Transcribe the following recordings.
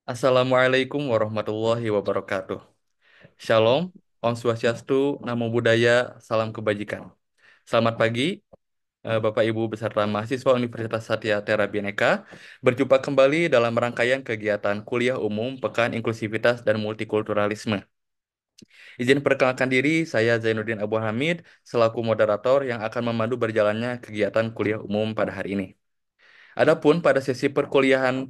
Assalamualaikum warahmatullahi wabarakatuh. Shalom, Om Swastiastu, Namo Buddhaya, Salam Kebajikan. Selamat pagi, Bapak Ibu beserta mahasiswa Universitas Satya Tera Bhinneka. Berjumpa kembali dalam rangkaian kegiatan kuliah umum Pekan Inklusivitas dan Multikulturalisme. Izin perkenalkan diri, saya Zainuddin Abu Hamid, selaku moderator yang akan memandu berjalannya kegiatan kuliah umum pada hari ini. Adapun pada sesi perkuliahan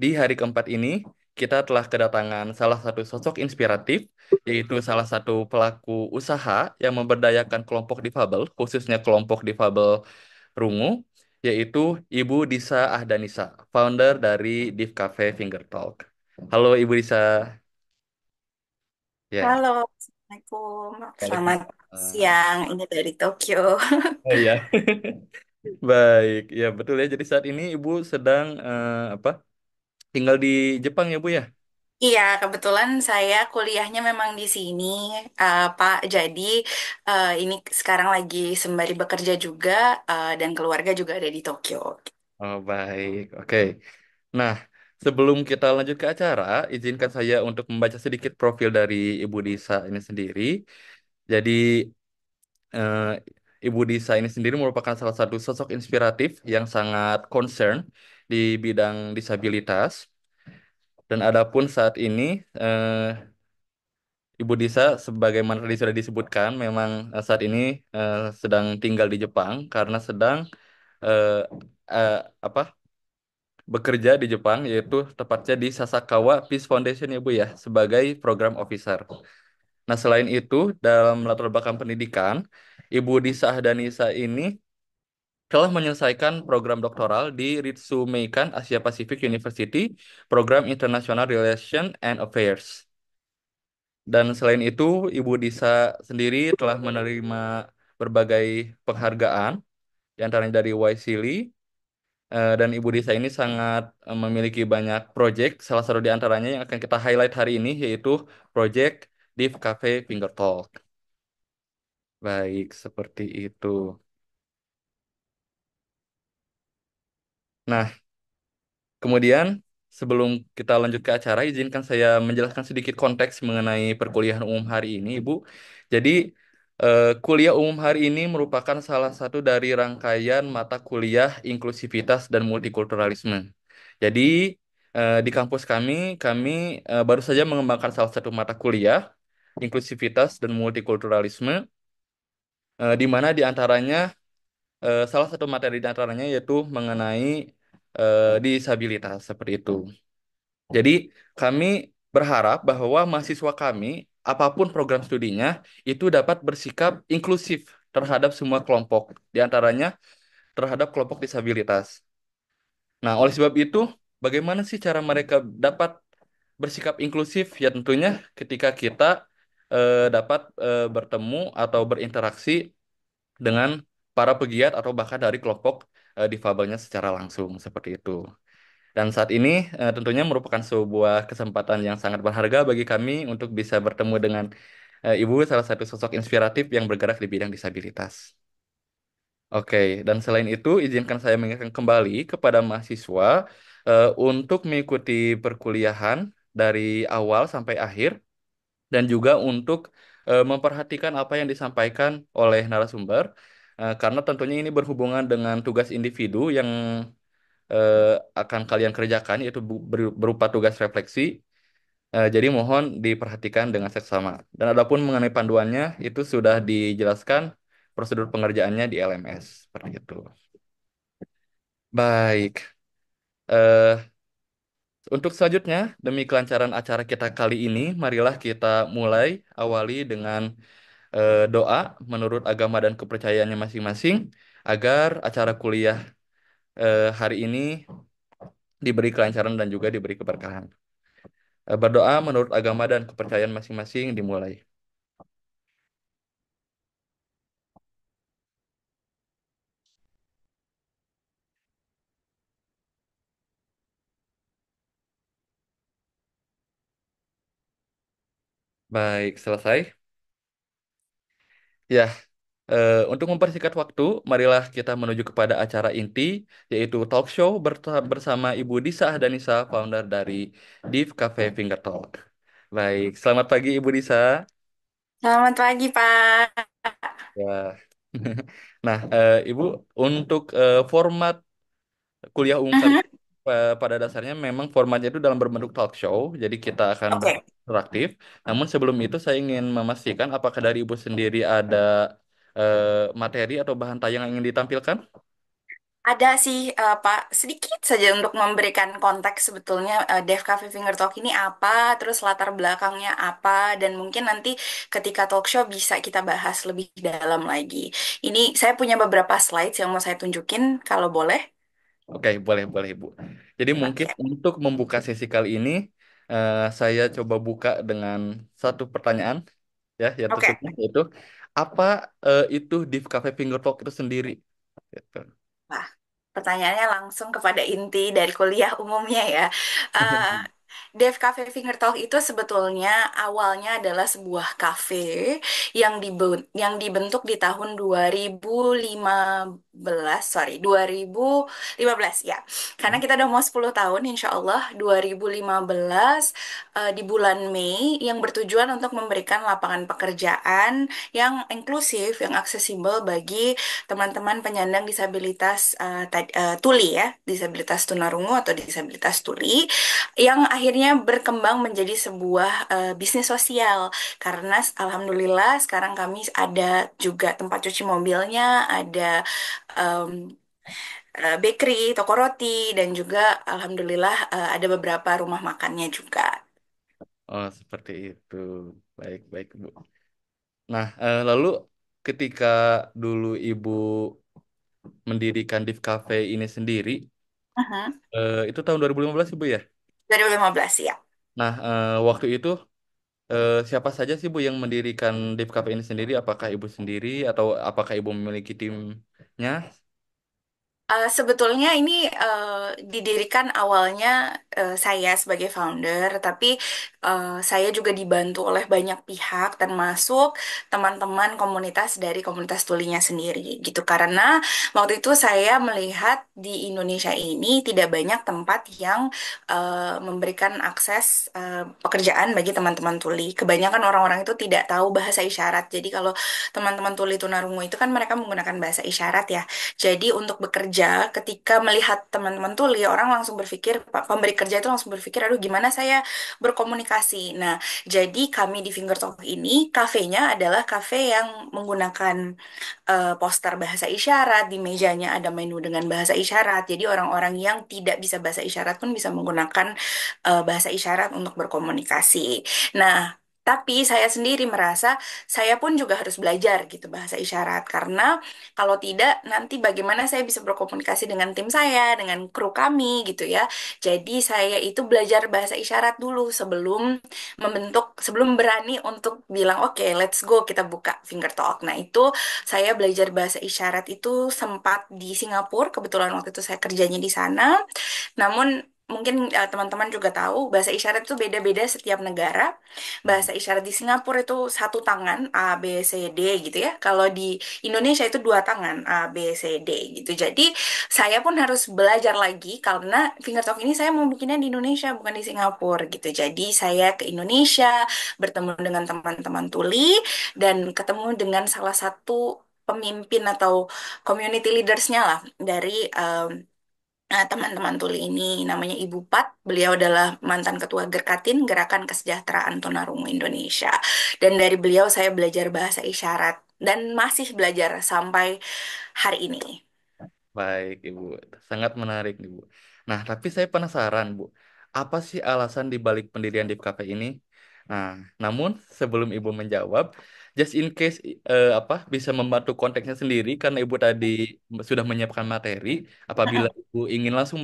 di hari keempat ini, kita telah kedatangan salah satu sosok inspiratif, yaitu salah satu pelaku usaha yang memberdayakan kelompok difabel, khususnya kelompok difabel rungu, yaitu Ibu Disa Ahdanisa, founder dari Div Cafe Finger Talk. Halo Ibu Disa. Ya, Halo, Assalamualaikum. Selamat Waalaikumsalam. siang, ini dari Tokyo. Oh iya. Baik, ya betul ya. Jadi saat ini Ibu sedang apa? Tinggal di Jepang ya Bu ya? Iya, kebetulan saya kuliahnya memang di sini, Pak. Jadi ini sekarang lagi sembari bekerja juga, dan keluarga juga ada di Tokyo. Oh, baik. Oke. Nah, sebelum kita lanjut ke acara, izinkan saya untuk membaca sedikit profil dari Ibu Disa ini sendiri. Jadi, eh, Ibu Disa ini sendiri merupakan salah satu sosok inspiratif yang sangat concern di bidang disabilitas. Dan adapun saat ini, Ibu Disa, sebagaimana tadi sudah disebutkan, memang saat ini sedang tinggal di Jepang karena sedang eh, eh, apa bekerja di Jepang, yaitu tepatnya di Sasakawa Peace Foundation ya Bu ya, sebagai program officer. Nah, selain itu, dalam latar belakang pendidikan, Ibu Disa Ahdanisa ini telah menyelesaikan program doktoral di Ritsumeikan Asia Pacific University, program International Relations and Affairs. Dan selain itu, Ibu Disa sendiri telah menerima berbagai penghargaan, di antaranya dari Waisili. Dan Ibu Disa ini sangat memiliki banyak proyek, salah satu di antaranya yang akan kita highlight hari ini yaitu proyek Div Cafe Finger Talk. Baik, seperti itu. Nah, kemudian sebelum kita lanjut ke acara, izinkan saya menjelaskan sedikit konteks mengenai perkuliahan umum hari ini, Ibu. Jadi, kuliah umum hari ini merupakan salah satu dari rangkaian mata kuliah inklusivitas dan multikulturalisme. Jadi, di kampus kami baru saja mengembangkan salah satu mata kuliah inklusivitas dan multikulturalisme, di mana di antaranya salah satu materi di antaranya yaitu mengenai disabilitas seperti itu. Jadi kami berharap bahwa mahasiswa kami, apapun program studinya, itu dapat bersikap inklusif terhadap semua kelompok, di antaranya terhadap kelompok disabilitas. Nah, oleh sebab itu, bagaimana sih cara mereka dapat bersikap inklusif? Ya tentunya ketika kita dapat bertemu atau berinteraksi dengan para pegiat atau bahkan dari kelompok difabelnya secara langsung seperti itu. Dan saat ini tentunya merupakan sebuah kesempatan yang sangat berharga bagi kami untuk bisa bertemu dengan Ibu, salah satu sosok inspiratif yang bergerak di bidang disabilitas. Oke, dan selain itu, izinkan saya mengingatkan kembali kepada mahasiswa untuk mengikuti perkuliahan dari awal sampai akhir, dan juga untuk memperhatikan apa yang disampaikan oleh narasumber, karena tentunya ini berhubungan dengan tugas individu yang eh, akan kalian kerjakan, yaitu berupa tugas refleksi. Jadi mohon diperhatikan dengan seksama. Dan adapun mengenai panduannya, itu sudah dijelaskan prosedur pengerjaannya di LMS. Seperti itu. Baik. Eh, untuk selanjutnya, demi kelancaran acara kita kali ini, marilah kita mulai awali dengan doa menurut agama dan kepercayaannya masing-masing, agar acara kuliah hari ini diberi kelancaran dan juga diberi keberkahan. Berdoa menurut agama dan kepercayaan masing-masing dimulai. Baik, selesai. Ya, Untuk mempersingkat waktu, marilah kita menuju kepada acara inti, yaitu talk show bersama Ibu Disa Ahdanisa, founder dari Div Cafe Finger Talk. Baik, selamat pagi Ibu Disa. Selamat pagi, Pak. Ya. Nah, Ibu, untuk format kuliah umum kali Mhm. ini, pada dasarnya memang formatnya itu dalam berbentuk talk show, jadi kita akan Oke, berinteraktif. Namun sebelum itu saya ingin memastikan apakah dari Ibu sendiri ada materi atau bahan tayang yang ingin ditampilkan? ada sih, Pak, sedikit saja untuk memberikan konteks sebetulnya Dev Cafe Finger Talk ini apa, terus latar belakangnya apa, dan mungkin nanti ketika talk show bisa kita bahas lebih dalam lagi. Ini saya punya beberapa slides yang mau saya tunjukin, kalau boleh. Oke, boleh, boleh, Ibu. Jadi mungkin Oke, untuk membuka sesi kali ini, saya coba buka dengan satu pertanyaan, ya, yang oke. tutupnya, yaitu apa itu Div Cafe Finger Talk itu sendiri? Gitu. Wah, pertanyaannya langsung kepada inti dari kuliah umumnya ya. Eh, Dev Cafe Finger Talk itu sebetulnya awalnya adalah sebuah cafe yang dibentuk di tahun 2015, sorry, 2015 ya. Karena kita udah mau 10 tahun, insya Allah 2015 di bulan Mei yang bertujuan untuk memberikan lapangan pekerjaan yang inklusif, yang aksesibel bagi teman-teman penyandang disabilitas tuli ya, disabilitas tunarungu atau disabilitas tuli yang akhirnya berkembang menjadi sebuah bisnis sosial karena alhamdulillah sekarang kami ada juga tempat cuci mobilnya, ada em, bakery, toko roti dan juga alhamdulillah ada beberapa rumah makannya juga. Oh, seperti itu. Baik, baik, Bu. Nah, lalu ketika dulu Ibu mendirikan Div Cafe ini sendiri, Mhm. itu tahun 2015 Ibu ya? 2015 ya. Nah, waktu itu siapa saja sih Bu yang mendirikan Div Cafe ini sendiri? Apakah Ibu sendiri atau apakah Ibu memiliki timnya? Sebetulnya ini didirikan awalnya saya sebagai founder, tapi saya juga dibantu oleh banyak pihak, termasuk teman-teman komunitas dari komunitas tulinya sendiri, gitu. Karena waktu itu saya melihat di Indonesia ini tidak banyak tempat yang memberikan akses pekerjaan bagi teman-teman tuli. Kebanyakan orang-orang itu tidak tahu bahasa isyarat. Jadi kalau teman-teman tuli tunarungu itu kan mereka menggunakan bahasa isyarat ya. Jadi untuk bekerja, ketika melihat teman-teman tuli, orang langsung berpikir, pemberi kerja itu langsung berpikir, aduh gimana saya berkomunikasi. Nah, jadi kami di Finger Talk ini, kafenya adalah kafe yang menggunakan poster bahasa isyarat, di mejanya ada menu dengan bahasa isyarat. Jadi orang-orang yang tidak bisa bahasa isyarat pun bisa menggunakan bahasa isyarat untuk berkomunikasi. Nah, tapi saya sendiri merasa saya pun juga harus belajar gitu bahasa isyarat karena kalau tidak nanti bagaimana saya bisa berkomunikasi dengan tim saya, dengan kru kami gitu ya. Jadi saya itu belajar bahasa isyarat dulu sebelum berani untuk bilang oke, let's go kita buka Finger Talk. Nah, itu saya belajar bahasa isyarat itu sempat di Singapura, kebetulan waktu itu saya kerjanya di sana. Namun mungkin teman-teman juga tahu bahasa isyarat itu beda-beda setiap negara. Bahasa isyarat di Singapura itu satu tangan A B C D gitu ya. Kalau di Indonesia itu dua tangan A B C D gitu. Jadi saya pun harus belajar lagi karena finger talk ini saya mau bikinnya di Indonesia bukan di Singapura gitu. Jadi saya ke Indonesia bertemu dengan teman-teman tuli dan ketemu dengan salah satu pemimpin atau community leadersnya lah dari teman-teman tuli ini namanya Ibu Pat. Beliau adalah mantan ketua Gerkatin, Gerakan Kesejahteraan Tunarungu Indonesia. Dan dari beliau saya belajar bahasa isyarat dan masih belajar sampai hari ini. Baik, Ibu. Sangat menarik, Ibu. Nah, tapi saya penasaran, Bu. Apa sih alasan di balik pendirian Deep Cafe ini? Nah, namun sebelum Ibu menjawab, just in case apa bisa membantu konteksnya sendiri karena Ibu tadi sudah menyiapkan materi, apabila Ibu ingin langsung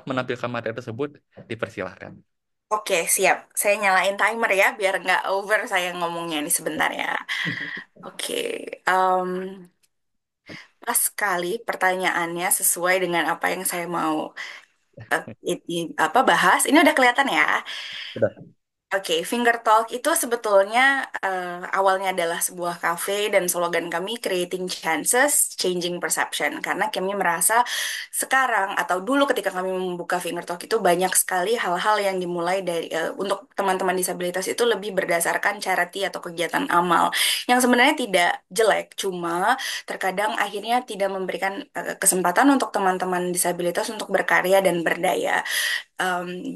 menampilkan materi tersebut, dipersilahkan. Oke, siap. Saya nyalain timer ya, biar nggak over saya ngomongnya ini sebentar ya. Oke, em, pas sekali pertanyaannya sesuai dengan apa yang saya mau bahas. Ini udah kelihatan ya. Sudah. Oke, Finger Talk itu sebetulnya awalnya adalah sebuah kafe dan slogan kami Creating Chances, Changing Perception. Karena kami merasa sekarang atau dulu ketika kami membuka Finger Talk itu banyak sekali hal-hal yang dimulai dari untuk teman-teman disabilitas itu lebih berdasarkan charity atau kegiatan amal yang sebenarnya tidak jelek, cuma terkadang akhirnya tidak memberikan kesempatan untuk teman-teman disabilitas untuk berkarya dan berdaya.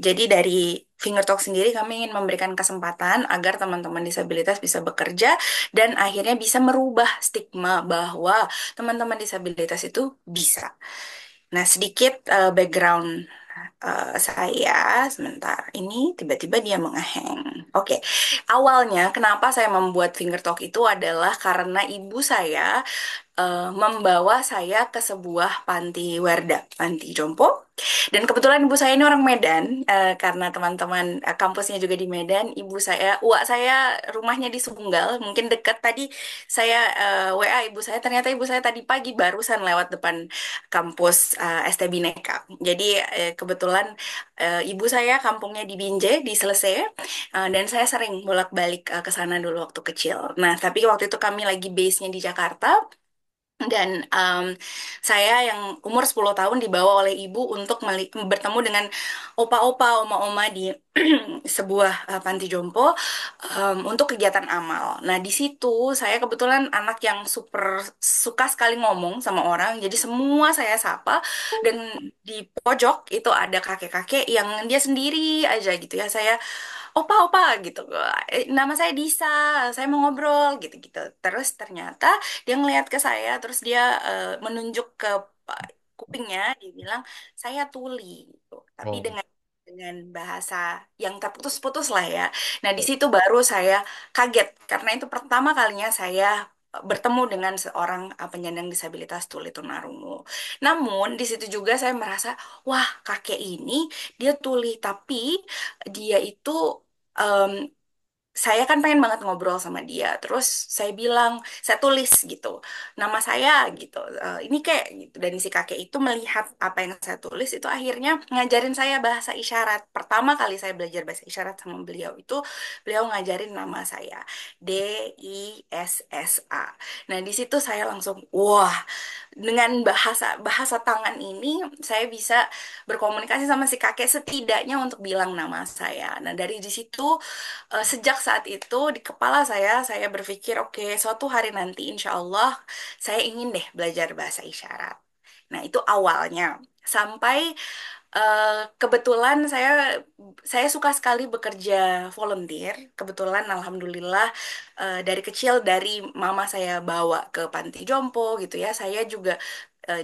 Jadi dari Finger Talk sendiri kami ingin memberikan kesempatan agar teman-teman disabilitas bisa bekerja dan akhirnya bisa merubah stigma bahwa teman-teman disabilitas itu bisa. Nah, sedikit background saya sebentar. Ini tiba-tiba dia mengeheng. Oke, awalnya kenapa saya membuat Finger Talk itu adalah karena ibu saya membawa saya ke sebuah panti werda, panti jompo. Dan kebetulan ibu saya ini orang Medan, karena teman-teman kampusnya juga di Medan. Ibu saya, uak saya rumahnya di Sunggal, mungkin dekat. Tadi saya WA ibu saya, ternyata ibu saya tadi pagi barusan lewat depan kampus ST Bhinneka. Jadi kebetulan ibu saya kampungnya di Binjai, di Slese, dan saya sering bolak-balik ke sana dulu waktu kecil. Nah, tapi waktu itu kami lagi base-nya di Jakarta. Dan saya yang umur 10 tahun dibawa oleh ibu untuk bertemu dengan opa-opa, oma-oma di sebuah panti jompo untuk kegiatan amal. Nah, di situ saya kebetulan anak yang super suka sekali ngomong sama orang, jadi semua saya sapa dan di pojok itu ada kakek-kakek yang dia sendiri aja gitu ya. Saya opa opa gitu, nama saya Disa, saya mau ngobrol gitu gitu. Terus ternyata dia ngelihat ke saya, terus dia menunjuk ke kupingnya, dia bilang saya Tuli gitu, tapi Oh. dengan bahasa yang terputus-putus lah ya. Nah, di situ baru saya kaget karena itu pertama kalinya saya bertemu dengan seorang penyandang disabilitas tuli tunarungu. Namun di situ juga saya merasa, wah, kakek ini dia tuli tapi dia itu saya kan pengen banget ngobrol sama dia. Terus saya bilang, saya tulis gitu, nama saya gitu. Ini kayak gitu. Dan si kakek itu melihat apa yang saya tulis itu akhirnya ngajarin saya bahasa isyarat. Pertama kali saya belajar bahasa isyarat sama beliau itu beliau ngajarin nama saya Dissa. Nah, di situ saya langsung wah, dengan bahasa bahasa tangan ini saya bisa berkomunikasi sama si kakek setidaknya untuk bilang nama saya. Nah, dari di situ sejak saat itu di kepala saya berpikir, oke, suatu hari nanti insya Allah saya ingin deh belajar bahasa isyarat. Nah, itu awalnya. Sampai kebetulan saya suka sekali bekerja volunteer. Kebetulan alhamdulillah dari kecil dari mama saya bawa ke panti jompo gitu ya. Saya juga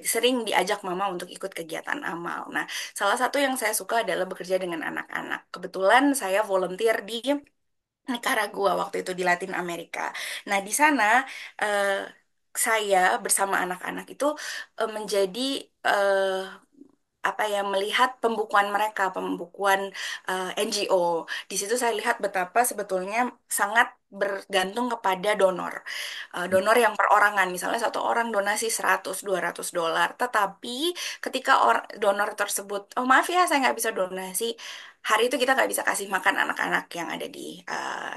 sering diajak mama untuk ikut kegiatan amal. Nah, salah satu yang saya suka adalah bekerja dengan anak-anak. Kebetulan saya volunteer di Nicaragua waktu itu di Latin Amerika. Nah, di sana eh, saya bersama anak-anak itu menjadi eh, apa ya, melihat pembukuan mereka, pembukuan NGO. Di situ saya lihat betapa sebetulnya sangat bergantung kepada donor. Donor yang perorangan, misalnya satu orang donasi 100-200 dolar. Tetapi ketika donor tersebut, oh maaf ya saya nggak bisa donasi, hari itu kita nggak bisa kasih makan anak-anak yang ada di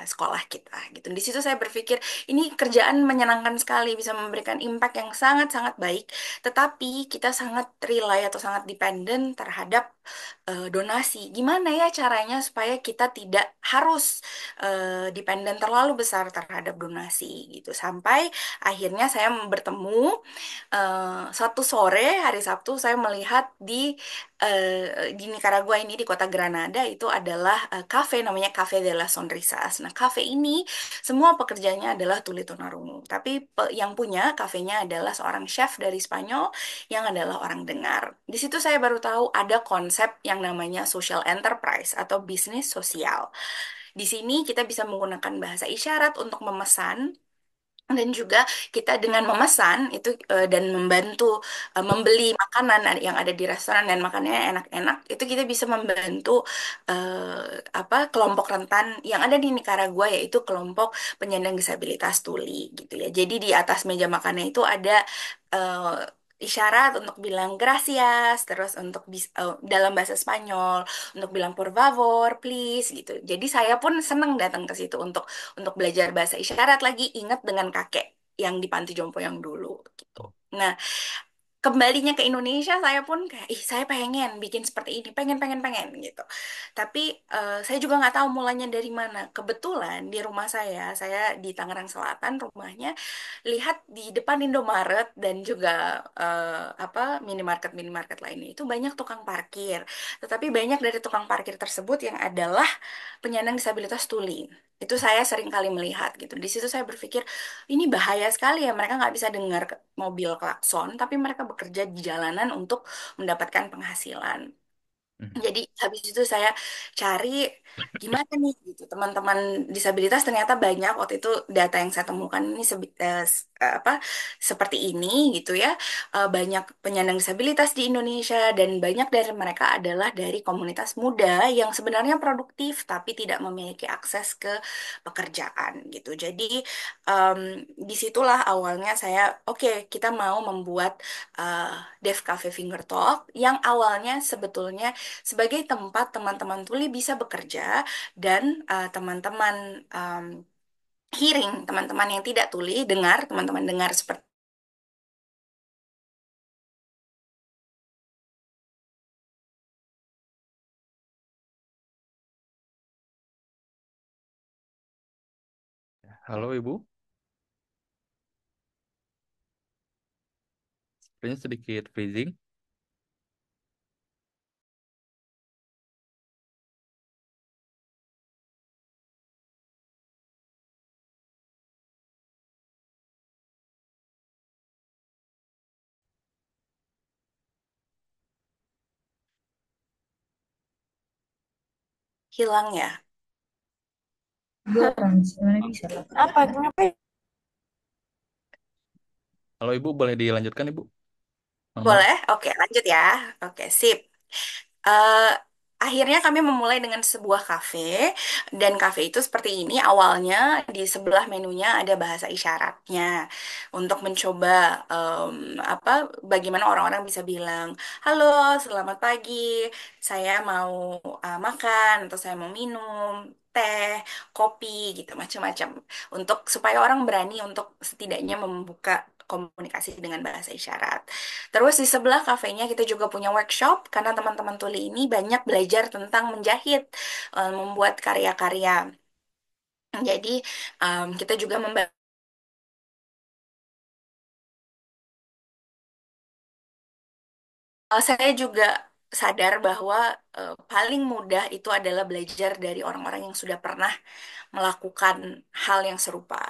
sekolah kita gitu. Di situ saya berpikir ini kerjaan menyenangkan sekali, bisa memberikan impact yang sangat-sangat baik, tetapi kita sangat rely atau sangat dependent terhadap donasi. Gimana ya caranya supaya kita tidak harus dependent terlalu besar terhadap donasi gitu. Sampai akhirnya saya bertemu suatu sore hari Sabtu saya melihat di Nicaragua ini di kota Granada itu adalah cafe namanya Cafe de las Sonrisas. Nah, cafe ini semua pekerjanya adalah tuli tunarungu. Tapi yang punya kafenya adalah seorang chef dari Spanyol yang adalah orang dengar. Di situ saya baru tahu ada konsep yang namanya social enterprise atau bisnis sosial. Di sini kita bisa menggunakan bahasa isyarat untuk memesan dan juga kita dengan memesan itu dan membantu membeli makanan yang ada di restoran dan makanannya enak-enak itu kita bisa membantu kelompok rentan yang ada di Nicaragua yaitu kelompok penyandang disabilitas tuli gitu ya. Jadi di atas meja makannya itu ada isyarat untuk bilang gracias, terus untuk dalam bahasa Spanyol untuk bilang por favor, please gitu. Jadi saya pun seneng datang ke situ untuk belajar bahasa isyarat lagi, ingat dengan kakek yang di panti jompo yang dulu gitu. Nah, kembalinya ke Indonesia saya pun kayak ih saya pengen bikin seperti ini, pengen pengen pengen gitu. Tapi saya juga nggak tahu mulanya dari mana. Kebetulan di rumah saya di Tangerang Selatan rumahnya, lihat di depan Indomaret dan juga apa minimarket lainnya itu banyak tukang parkir. Tetapi banyak dari tukang parkir tersebut yang adalah penyandang disabilitas tuli. Itu saya sering kali melihat gitu. Di situ saya berpikir ini bahaya sekali ya, mereka nggak bisa dengar mobil klakson, tapi mereka bekerja di jalanan untuk mendapatkan penghasilan. Mhm. Jadi habis itu saya cari gimana nih gitu. Teman-teman disabilitas ternyata banyak waktu itu data yang saya temukan ini apa seperti ini gitu ya. Banyak penyandang disabilitas di Indonesia dan banyak dari mereka adalah dari komunitas muda yang sebenarnya produktif tapi tidak memiliki akses ke pekerjaan gitu. Jadi em, disitulah awalnya saya oke kita mau membuat uh, Dev Cafe Finger Talk yang awalnya sebetulnya sebagai tempat teman-teman tuli bisa bekerja dan teman-teman hearing, teman-teman yang tidak tuli dengar, teman-teman dengar seperti Halo Ibu, sepertinya sedikit freezing. hilang ya. Dua Trans, gimana bisa lah? Apa? Kenapa? Halo Ibu, boleh dilanjutkan Ibu? Mohon maaf. Boleh? Oke, lanjut ya. Oke, sip. eh Akhirnya kami memulai dengan sebuah kafe dan kafe itu seperti ini awalnya di sebelah menunya ada bahasa isyaratnya untuk mencoba apa bagaimana orang-orang bisa bilang halo selamat pagi saya mau makan atau saya mau minum teh kopi gitu macam-macam untuk supaya orang berani untuk setidaknya membuka komunikasi dengan bahasa isyarat. Terus di sebelah kafenya kita juga punya workshop karena teman-teman tuli ini banyak belajar tentang menjahit, membuat karya-karya. Jadi kita juga saya juga sadar bahwa paling mudah itu adalah belajar dari orang-orang yang sudah pernah melakukan hal yang serupa.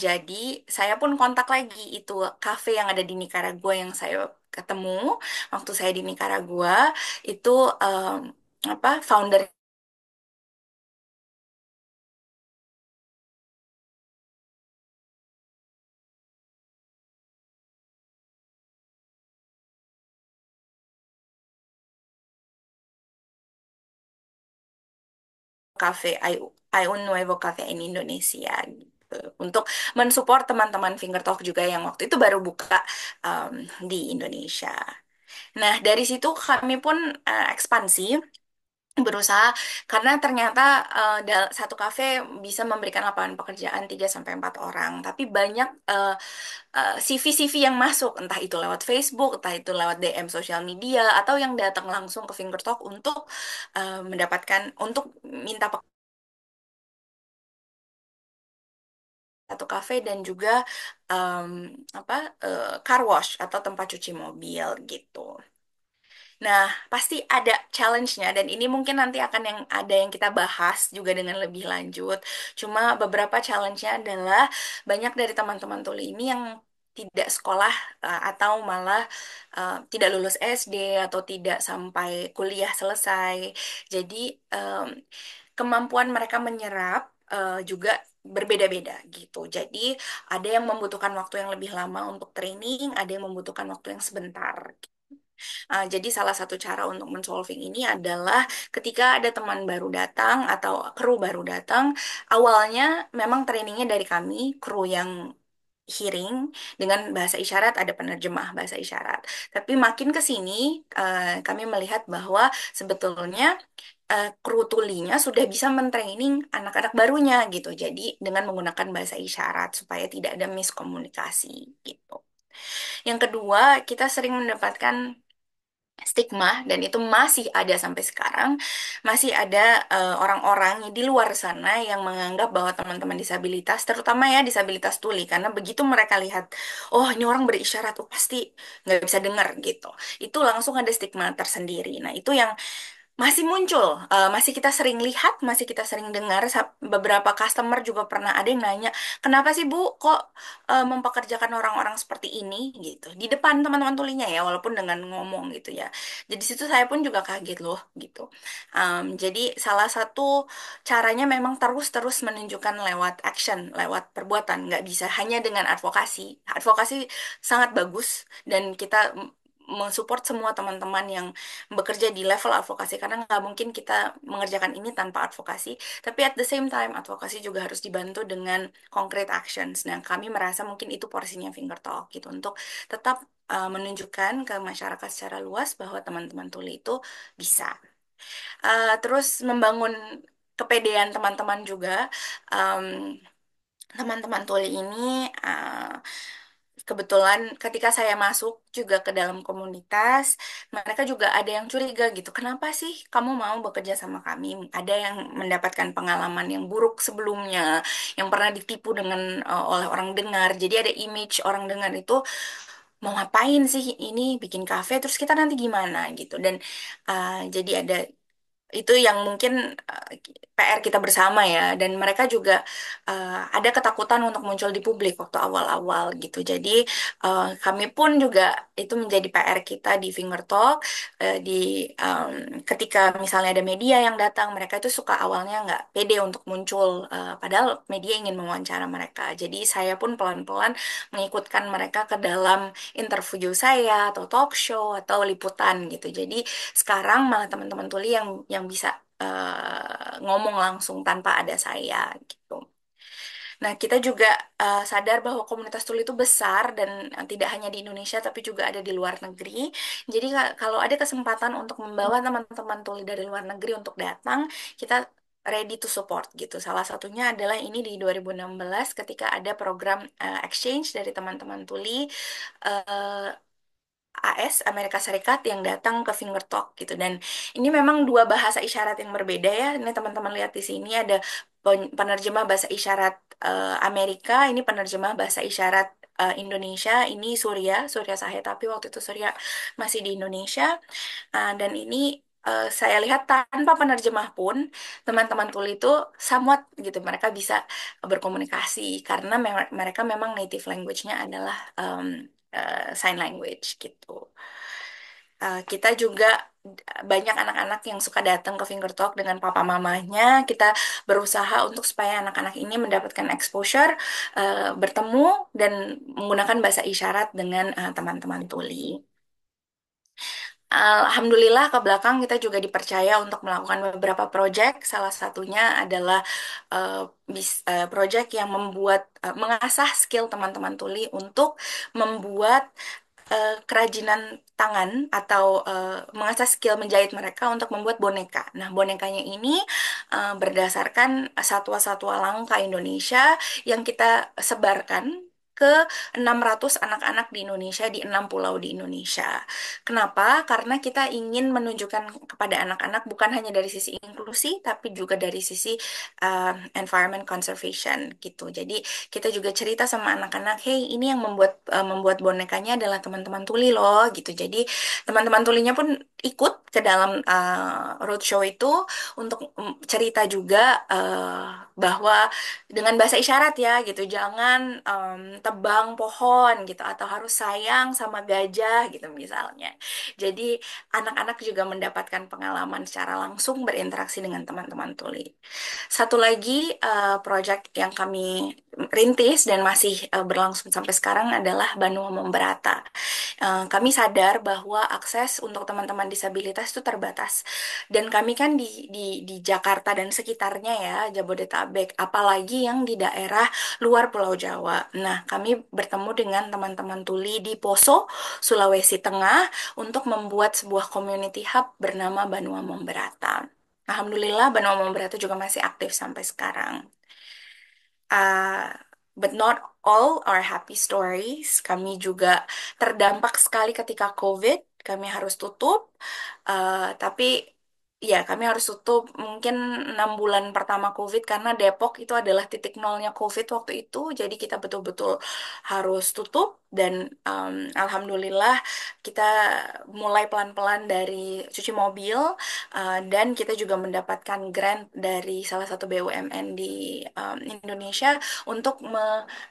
Jadi saya pun kontak lagi itu kafe yang ada di Nicaragua yang saya ketemu waktu saya di Nicaragua itu apa founder Cafe Hay un Nuevo Cafe en Indonesia gitu. Untuk mensupport teman-teman Finger Talk juga yang waktu itu baru buka um, di Indonesia. Nah, dari situ kami pun ekspansi berusaha karena ternyata satu kafe bisa memberikan lapangan pekerjaan 3 sampai 4 orang, tapi banyak CV-CV yang masuk entah itu lewat Facebook, entah itu lewat DM sosial media atau yang datang langsung ke Finger Talk untuk mendapatkan untuk minta satu kafe dan juga em, apa car wash atau tempat cuci mobil gitu. Nah, pasti ada challenge-nya dan ini mungkin nanti akan yang kita bahas juga dengan lebih lanjut. Cuma beberapa challenge-nya adalah banyak dari teman-teman tuli ini yang tidak sekolah atau malah tidak lulus SD atau tidak sampai kuliah selesai. Jadi em, kemampuan mereka menyerap juga berbeda-beda gitu. Jadi ada yang membutuhkan waktu yang lebih lama untuk training, ada yang membutuhkan waktu yang sebentar. Jadi salah satu cara untuk mensolving ini adalah ketika ada teman baru datang atau kru baru datang, awalnya memang trainingnya dari kami, kru yang hearing dengan bahasa isyarat, ada penerjemah bahasa isyarat. Tapi makin ke sini kami melihat bahwa sebetulnya kru tulinya sudah bisa mentraining anak-anak barunya gitu. Jadi dengan menggunakan bahasa isyarat supaya tidak ada miskomunikasi gitu. Yang kedua, kita sering mendapatkan stigma dan itu masih ada sampai sekarang. Masih ada orang-orang di luar sana yang menganggap bahwa teman-teman disabilitas, terutama ya disabilitas tuli, karena begitu mereka lihat, oh ini orang berisyarat, oh pasti nggak bisa dengar gitu. Itu langsung ada stigma tersendiri. Nah itu yang masih muncul, masih kita sering lihat, masih kita sering dengar. Beberapa customer juga pernah ada yang nanya, kenapa sih Bu kok mempekerjakan orang-orang seperti ini gitu di depan teman-teman tulinya ya, walaupun dengan ngomong gitu ya. Jadi situ saya pun juga kaget loh gitu. Jadi salah satu caranya memang terus-terus menunjukkan lewat action, lewat perbuatan, nggak bisa hanya dengan advokasi. Advokasi sangat bagus dan kita mensupport semua teman-teman yang bekerja di level advokasi karena nggak mungkin kita mengerjakan ini tanpa advokasi. Tapi at the same time advokasi juga harus dibantu dengan concrete actions. Nah, kami merasa mungkin itu porsinya Finger Talk gitu untuk tetap menunjukkan ke masyarakat secara luas bahwa teman-teman tuli itu bisa. Terus membangun kepedean teman-teman juga. Em, Teman-teman tuli ini kebetulan ketika saya masuk juga ke dalam komunitas, mereka juga ada yang curiga gitu. Kenapa sih kamu mau bekerja sama kami? Ada yang mendapatkan pengalaman yang buruk sebelumnya, yang pernah ditipu dengan oleh orang dengar. Jadi ada image orang dengar itu mau ngapain sih ini bikin kafe terus kita nanti gimana gitu. Dan jadi ada itu yang mungkin PR kita bersama ya dan mereka juga ada ketakutan untuk muncul di publik waktu awal-awal gitu jadi kami pun juga itu menjadi PR kita di Finger Talk di ketika misalnya ada media yang datang mereka itu suka awalnya nggak pede untuk muncul padahal media ingin mewawancara mereka jadi saya pun pelan-pelan mengikutkan mereka ke dalam interview saya atau talk show atau liputan gitu jadi sekarang malah teman-teman tuli yang bisa ngomong langsung tanpa ada saya gitu. Nah, kita juga sadar bahwa komunitas tuli itu besar dan tidak hanya di Indonesia tapi juga ada di luar negeri. Jadi kalau ada kesempatan untuk membawa teman-teman tuli dari luar negeri untuk datang, kita ready to support gitu. Salah satunya adalah ini di 2016 ketika ada program exchange dari teman-teman tuli eh, AS Amerika Serikat yang datang ke Finger Talk gitu dan ini memang dua bahasa isyarat yang berbeda ya ini teman-teman lihat di sini ada penerjemah bahasa isyarat Amerika ini penerjemah bahasa isyarat Indonesia ini Surya Sahya tapi waktu itu Surya masih di Indonesia. Dan ini saya lihat tanpa penerjemah pun teman-teman tuli itu somewhat gitu mereka bisa berkomunikasi karena mereka memang native language-nya adalah sign language gitu. Kita juga banyak anak-anak yang suka datang ke Finger Talk dengan papa mamanya. Kita berusaha untuk supaya anak-anak ini mendapatkan exposure, bertemu dan menggunakan bahasa isyarat dengan teman-teman tuli. Alhamdulillah ke belakang kita juga dipercaya untuk melakukan beberapa proyek. Salah satunya adalah proyek yang mengasah skill teman-teman tuli untuk membuat kerajinan tangan atau mengasah skill menjahit mereka untuk membuat boneka. Nah, bonekanya ini berdasarkan satwa-satwa langka Indonesia yang kita sebarkan ke 600 anak-anak di Indonesia di 6 pulau di Indonesia. Kenapa? Karena kita ingin menunjukkan kepada anak-anak bukan hanya dari sisi inklusi, tapi juga dari sisi environment conservation gitu. Jadi kita juga cerita sama anak-anak, hey ini yang membuat bonekanya adalah teman-teman tuli loh gitu. Jadi teman-teman tulinya pun ikut ke dalam roadshow itu untuk cerita juga bahwa dengan bahasa isyarat ya gitu, jangan tebang pohon gitu atau harus sayang sama gajah gitu misalnya. Jadi anak-anak juga mendapatkan pengalaman secara langsung berinteraksi dengan teman-teman tuli. Satu lagi project yang kami rintis dan masih berlangsung sampai sekarang adalah Banua Memberata. Kami sadar bahwa akses untuk teman-teman disabilitas itu terbatas. Dan kami kan di Jakarta dan sekitarnya ya, Jabodetabek, apalagi yang di daerah luar Pulau Jawa. Nah, kami bertemu dengan teman-teman tuli di Poso, Sulawesi Tengah, untuk membuat sebuah community hub bernama Banua Memberata. Alhamdulillah, Banua Memberata juga masih aktif sampai sekarang. Uh, but not all are happy stories. Kami juga terdampak sekali ketika COVID. Kami harus tutup. Tapi ya kami harus tutup mungkin 6 bulan pertama COVID karena Depok itu adalah titik nolnya COVID waktu itu. Jadi kita betul-betul harus tutup dan alhamdulillah kita mulai pelan-pelan dari cuci mobil, dan kita juga mendapatkan grant dari salah satu BUMN di Indonesia untuk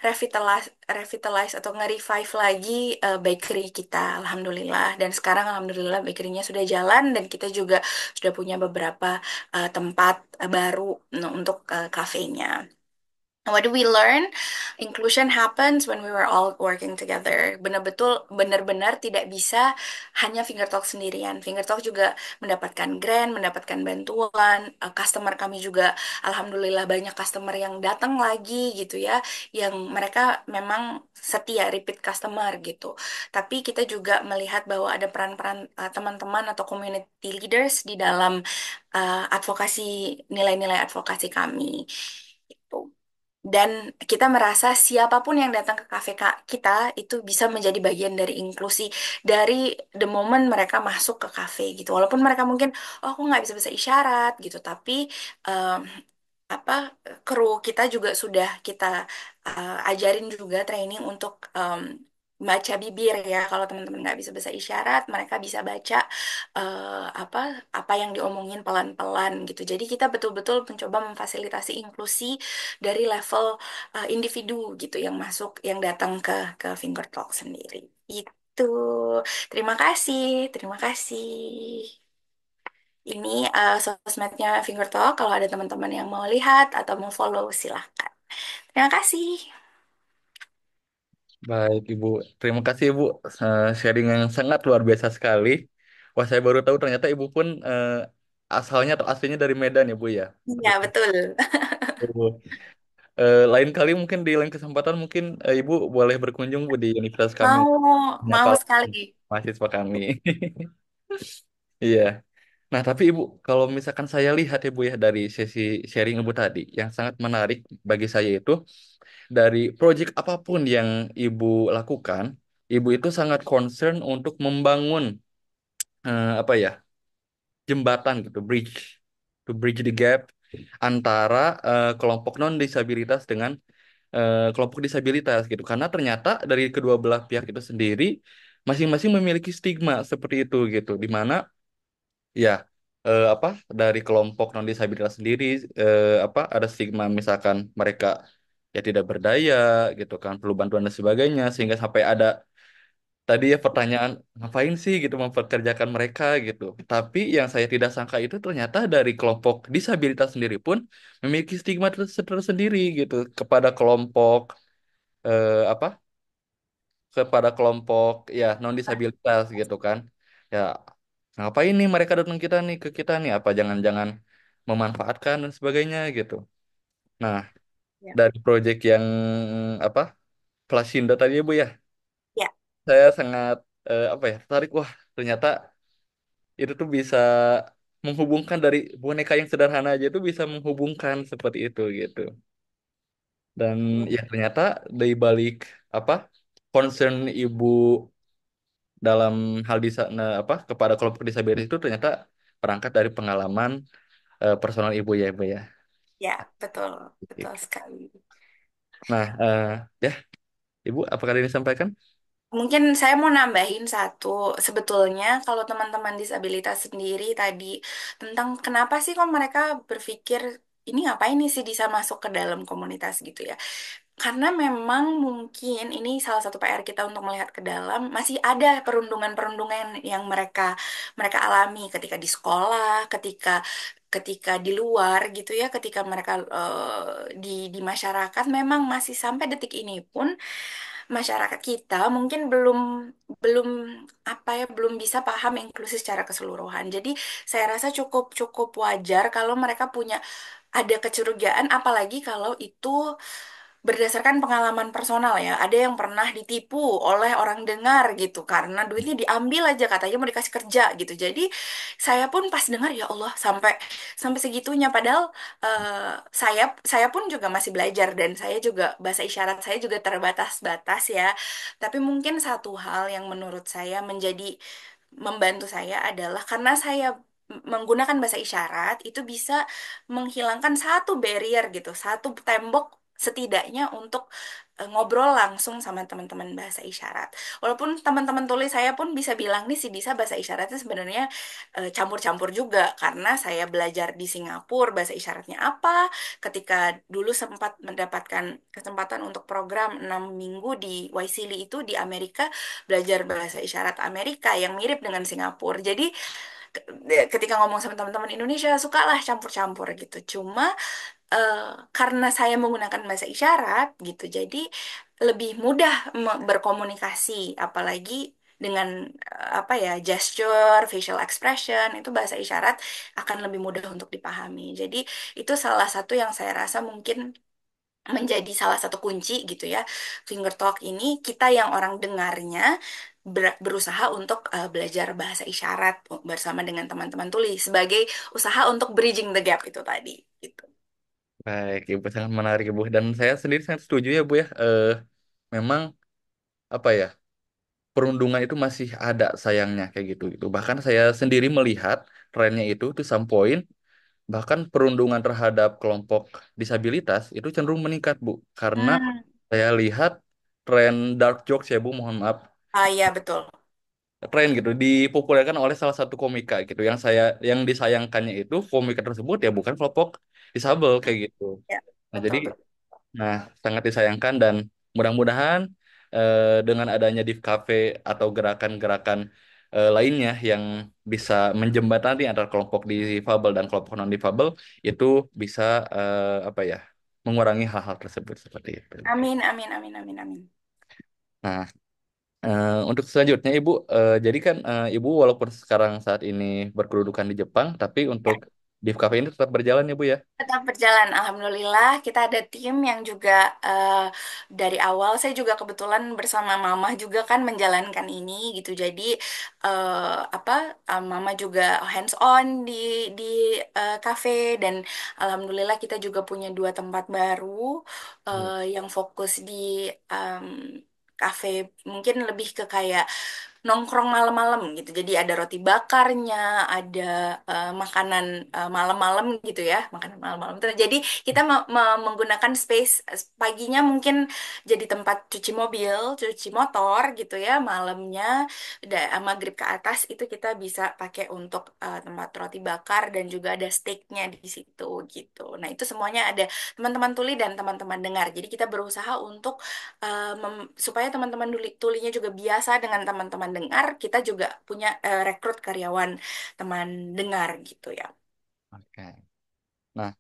revitalize atau nge-revive lagi bakery kita, alhamdulillah. Dan sekarang alhamdulillah bakerynya sudah jalan dan kita juga sudah punya beberapa tempat baru untuk kafenya. What do we learn? Inclusion happens when we were all working together. Benar-benar tidak bisa hanya Finger Talk sendirian. Finger Talk juga mendapatkan grant, mendapatkan bantuan. Customer kami juga, alhamdulillah banyak customer yang datang lagi gitu ya, yang mereka memang setia, repeat customer gitu. Tapi kita juga melihat bahwa ada peran-peran teman-teman atau community leaders di dalam advokasi, nilai-nilai advokasi kami. Gitu. Dan kita merasa siapapun yang datang ke kafe kita itu bisa menjadi bagian dari inklusi dari the moment mereka masuk ke kafe gitu. Walaupun mereka mungkin, oh aku nggak bisa bahasa isyarat gitu, tapi em, apa kru kita juga sudah kita ajarin juga training untuk baca bibir ya. Kalau teman-teman nggak bisa bahasa isyarat, mereka bisa baca apa apa yang diomongin pelan-pelan gitu. Jadi kita betul-betul mencoba memfasilitasi inklusi dari level individu gitu yang masuk, yang datang ke Finger Talk sendiri. Itu. Terima kasih, terima kasih. Ini sosmednya Finger Talk. Kalau ada teman-teman yang mau lihat atau mau follow, silahkan. Terima kasih. Baik, Ibu. Terima kasih, Ibu. Sharing yang sangat luar biasa sekali. Wah, saya baru tahu ternyata Ibu pun asalnya atau aslinya dari Medan ya, Bu ya. Iya, betul. Ibu. Lain kali mungkin di lain kesempatan mungkin Ibu boleh berkunjung, Bu, di universitas kami. Mau, Menyapa mau sekali. mahasiswa kami. Iya. Nah, tapi Ibu, kalau misalkan saya lihat ya Bu ya dari sesi sharing Ibu tadi, yang sangat menarik bagi saya itu dari project apapun yang Ibu lakukan, Ibu itu sangat concern untuk membangun apa ya, jembatan gitu, to bridge the gap antara kelompok non disabilitas dengan kelompok disabilitas gitu. Karena ternyata dari kedua belah pihak itu sendiri masing-masing memiliki stigma seperti itu gitu, di mana ya, apa dari kelompok non disabilitas sendiri apa ada stigma misalkan mereka ya tidak berdaya gitu kan, perlu bantuan dan sebagainya, sehingga sampai ada tadi ya pertanyaan ngapain sih gitu memperkerjakan mereka gitu. Tapi yang saya tidak sangka itu ternyata dari kelompok disabilitas sendiri pun memiliki stigma tersendiri gitu kepada kelompok apa kepada kelompok ya non disabilitas gitu kan. Ya, ngapain nih mereka datang ke kita nih, apa jangan-jangan memanfaatkan dan sebagainya gitu. Nah, Ya. dari project yang apa Flasindo tadi ya Bu ya, Ya. saya sangat apa ya tertarik. Wah, ternyata itu tuh bisa menghubungkan dari boneka yang sederhana aja tuh bisa menghubungkan seperti itu gitu. Dan ya ternyata dari balik apa concern ibu dalam hal di sana apa kepada kelompok disabilitas itu ternyata berangkat dari pengalaman personal ibu ya ibu ya. Ya, betul, betul sekali. Nah, ya ibu apakah ada yang disampaikan? Mungkin saya mau nambahin satu, sebetulnya kalau teman-teman disabilitas sendiri tadi tentang kenapa sih kok mereka berpikir ini ngapain nih sih bisa masuk ke dalam komunitas gitu ya. Karena memang mungkin ini salah satu PR kita untuk melihat ke dalam, masih ada perundungan-perundungan yang mereka mereka alami ketika di sekolah, ketika ketika di luar gitu ya, ketika mereka di masyarakat memang masih sampai detik ini pun masyarakat kita mungkin belum belum apa ya belum bisa paham inklusi secara keseluruhan. Jadi saya rasa cukup cukup wajar kalau mereka punya ada kecurigaan, apalagi kalau itu berdasarkan pengalaman personal ya. Ada yang pernah ditipu oleh orang dengar gitu karena duitnya diambil aja katanya mau dikasih kerja gitu. Jadi saya pun pas dengar ya Allah sampai sampai segitunya padahal saya pun juga masih belajar dan saya juga bahasa isyarat saya juga terbatas-batas ya. Tapi mungkin satu hal yang menurut saya menjadi membantu saya adalah karena saya menggunakan bahasa isyarat itu bisa menghilangkan satu barrier gitu, satu tembok setidaknya untuk ngobrol langsung sama teman-teman bahasa isyarat. Walaupun teman-teman tulis saya pun bisa bilang nih si Disa bahasa isyaratnya sebenarnya campur-campur juga karena saya belajar di Singapura bahasa isyaratnya apa, ketika dulu sempat mendapatkan kesempatan untuk program 6 minggu di YSEALI itu di Amerika belajar bahasa isyarat Amerika yang mirip dengan Singapura. Jadi ketika ngomong sama teman-teman Indonesia sukalah campur-campur gitu. Cuma eh, karena saya menggunakan bahasa isyarat gitu, jadi lebih mudah berkomunikasi, apalagi dengan apa ya gesture, facial expression itu bahasa isyarat akan lebih mudah untuk dipahami. Jadi itu salah satu yang saya rasa mungkin menjadi salah satu kunci gitu ya. Finger talk ini kita yang orang dengarnya berusaha untuk belajar bahasa isyarat bersama dengan teman-teman tuli sebagai usaha untuk bridging the gap itu tadi gitu. Baik, Ibu sangat menarik Ibu. Dan saya sendiri sangat setuju ya Bu ya. Memang apa ya, perundungan itu masih ada sayangnya kayak gitu gitu. Bahkan saya sendiri melihat trennya itu to some point, bahkan perundungan terhadap kelompok disabilitas itu cenderung meningkat Bu. Karena Hmm. saya lihat tren dark jokes ya Bu, mohon maaf, Ah iya betul. tren gitu dipopulerkan oleh salah satu komika gitu. Yang disayangkannya itu komika tersebut ya bukan kelompok disabel kayak gitu. Ya, Nah, jadi betul betul. nah, sangat disayangkan dan mudah-mudahan dengan adanya Div Cafe atau gerakan-gerakan lainnya yang bisa menjembatani antara kelompok difabel dan kelompok non-difabel itu bisa apa ya, mengurangi hal-hal tersebut seperti itu. Amin amin amin amin amin. Nah, untuk selanjutnya Ibu, jadi kan Ibu walaupun sekarang saat ini berkedudukan di Jepang, tapi untuk Div Cafe ini tetap berjalan ya Bu ya? Tetap berjalan, alhamdulillah. Kita ada tim yang juga dari awal. Saya juga kebetulan bersama Mama juga kan menjalankan ini gitu. Jadi apa? Mama juga hands on di cafe dan alhamdulillah kita juga punya dua tempat baru yang fokus di em, cafe. Mungkin lebih ke kayak nongkrong malam-malam gitu. Jadi ada roti bakarnya, ada makanan malam-malam gitu ya, makanan malam-malam. Jadi kita menggunakan space paginya mungkin jadi tempat cuci mobil, cuci motor gitu ya, malamnya maghrib ke atas itu kita bisa pakai untuk tempat roti bakar dan juga ada steaknya di situ gitu. Nah itu semuanya ada teman-teman tuli dan teman-teman dengar. Jadi kita berusaha untuk supaya teman-teman tulinya juga biasa dengan teman-teman dengar, kita juga punya rekrut karyawan teman dengar gitu ya. Oke. Nah,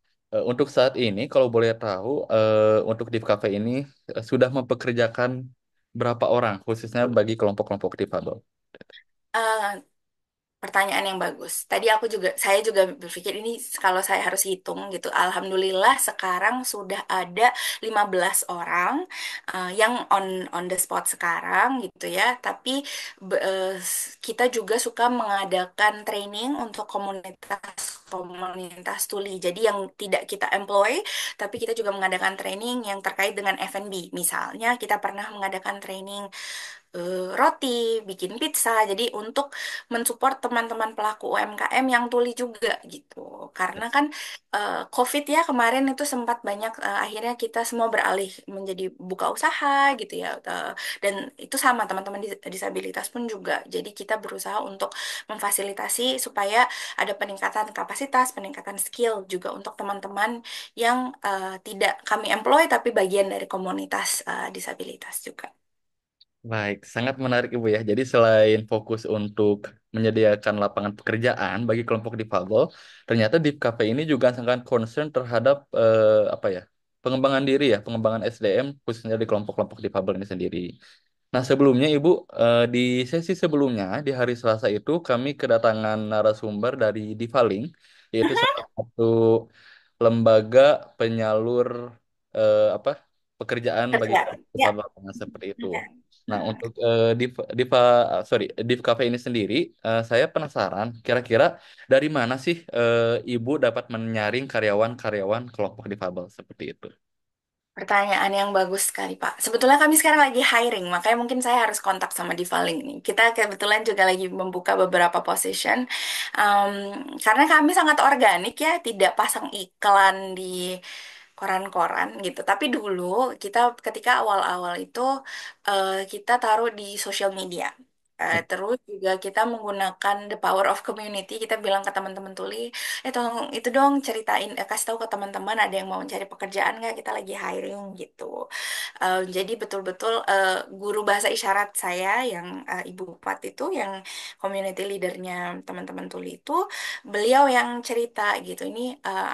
untuk saat ini, kalau boleh tahu, untuk Div Cafe ini sudah mempekerjakan berapa orang, khususnya bagi kelompok-kelompok difabel? Eh, Pertanyaan yang bagus. Tadi saya juga berpikir ini kalau saya harus hitung gitu. Alhamdulillah sekarang sudah ada 15 orang yang on the spot sekarang gitu ya. Tapi kita juga suka mengadakan training untuk komunitas tuli. Jadi yang tidak kita employ, tapi kita juga mengadakan training yang terkait dengan F&B. Misalnya kita pernah mengadakan training roti, bikin pizza. Jadi untuk mensupport teman-teman pelaku UMKM yang tuli juga gitu. Karena kan COVID ya kemarin itu sempat banyak akhirnya kita semua beralih menjadi buka usaha gitu ya. Dan itu sama teman-teman disabilitas pun juga. Jadi kita berusaha untuk memfasilitasi supaya ada peningkatan kapasitas, peningkatan skill juga untuk teman-teman yang tidak kami employ tapi bagian dari komunitas disabilitas juga. Baik, sangat menarik Ibu ya. Jadi selain fokus untuk menyediakan lapangan pekerjaan bagi kelompok difabel, ternyata Div Cafe ini juga sangat concern terhadap apa ya? pengembangan diri ya, pengembangan SDM khususnya di kelompok-kelompok difabel ini sendiri. Nah, sebelumnya Ibu, di sesi sebelumnya, di hari Selasa itu, kami kedatangan narasumber dari Divaling, yaitu salah satu lembaga penyalur apa pekerjaan bagi Kerja. Ya. difabel nah, seperti itu. Ya. Nah, Hmm. untuk Div Cafe ini sendiri, saya penasaran, kira-kira dari mana sih Ibu dapat menyaring karyawan-karyawan kelompok difabel seperti itu? Pertanyaan yang bagus sekali, Pak. Sebetulnya kami sekarang lagi hiring, makanya mungkin saya harus kontak sama Divaling nih. Kita kebetulan juga lagi membuka beberapa position. Em, karena kami sangat organik ya, tidak pasang iklan di koran-koran gitu. Tapi dulu kita ketika awal-awal itu kita taruh di social media. Terus juga kita menggunakan the power of community. Kita bilang ke teman-teman tuli, tolong itu dong ceritain, kasih tahu ke teman-teman ada yang mau mencari pekerjaan nggak? Kita lagi hiring gitu. Jadi betul-betul guru bahasa isyarat saya yang Ibu Bupati itu, yang community leadernya teman-teman tuli itu, beliau yang cerita gitu. Ini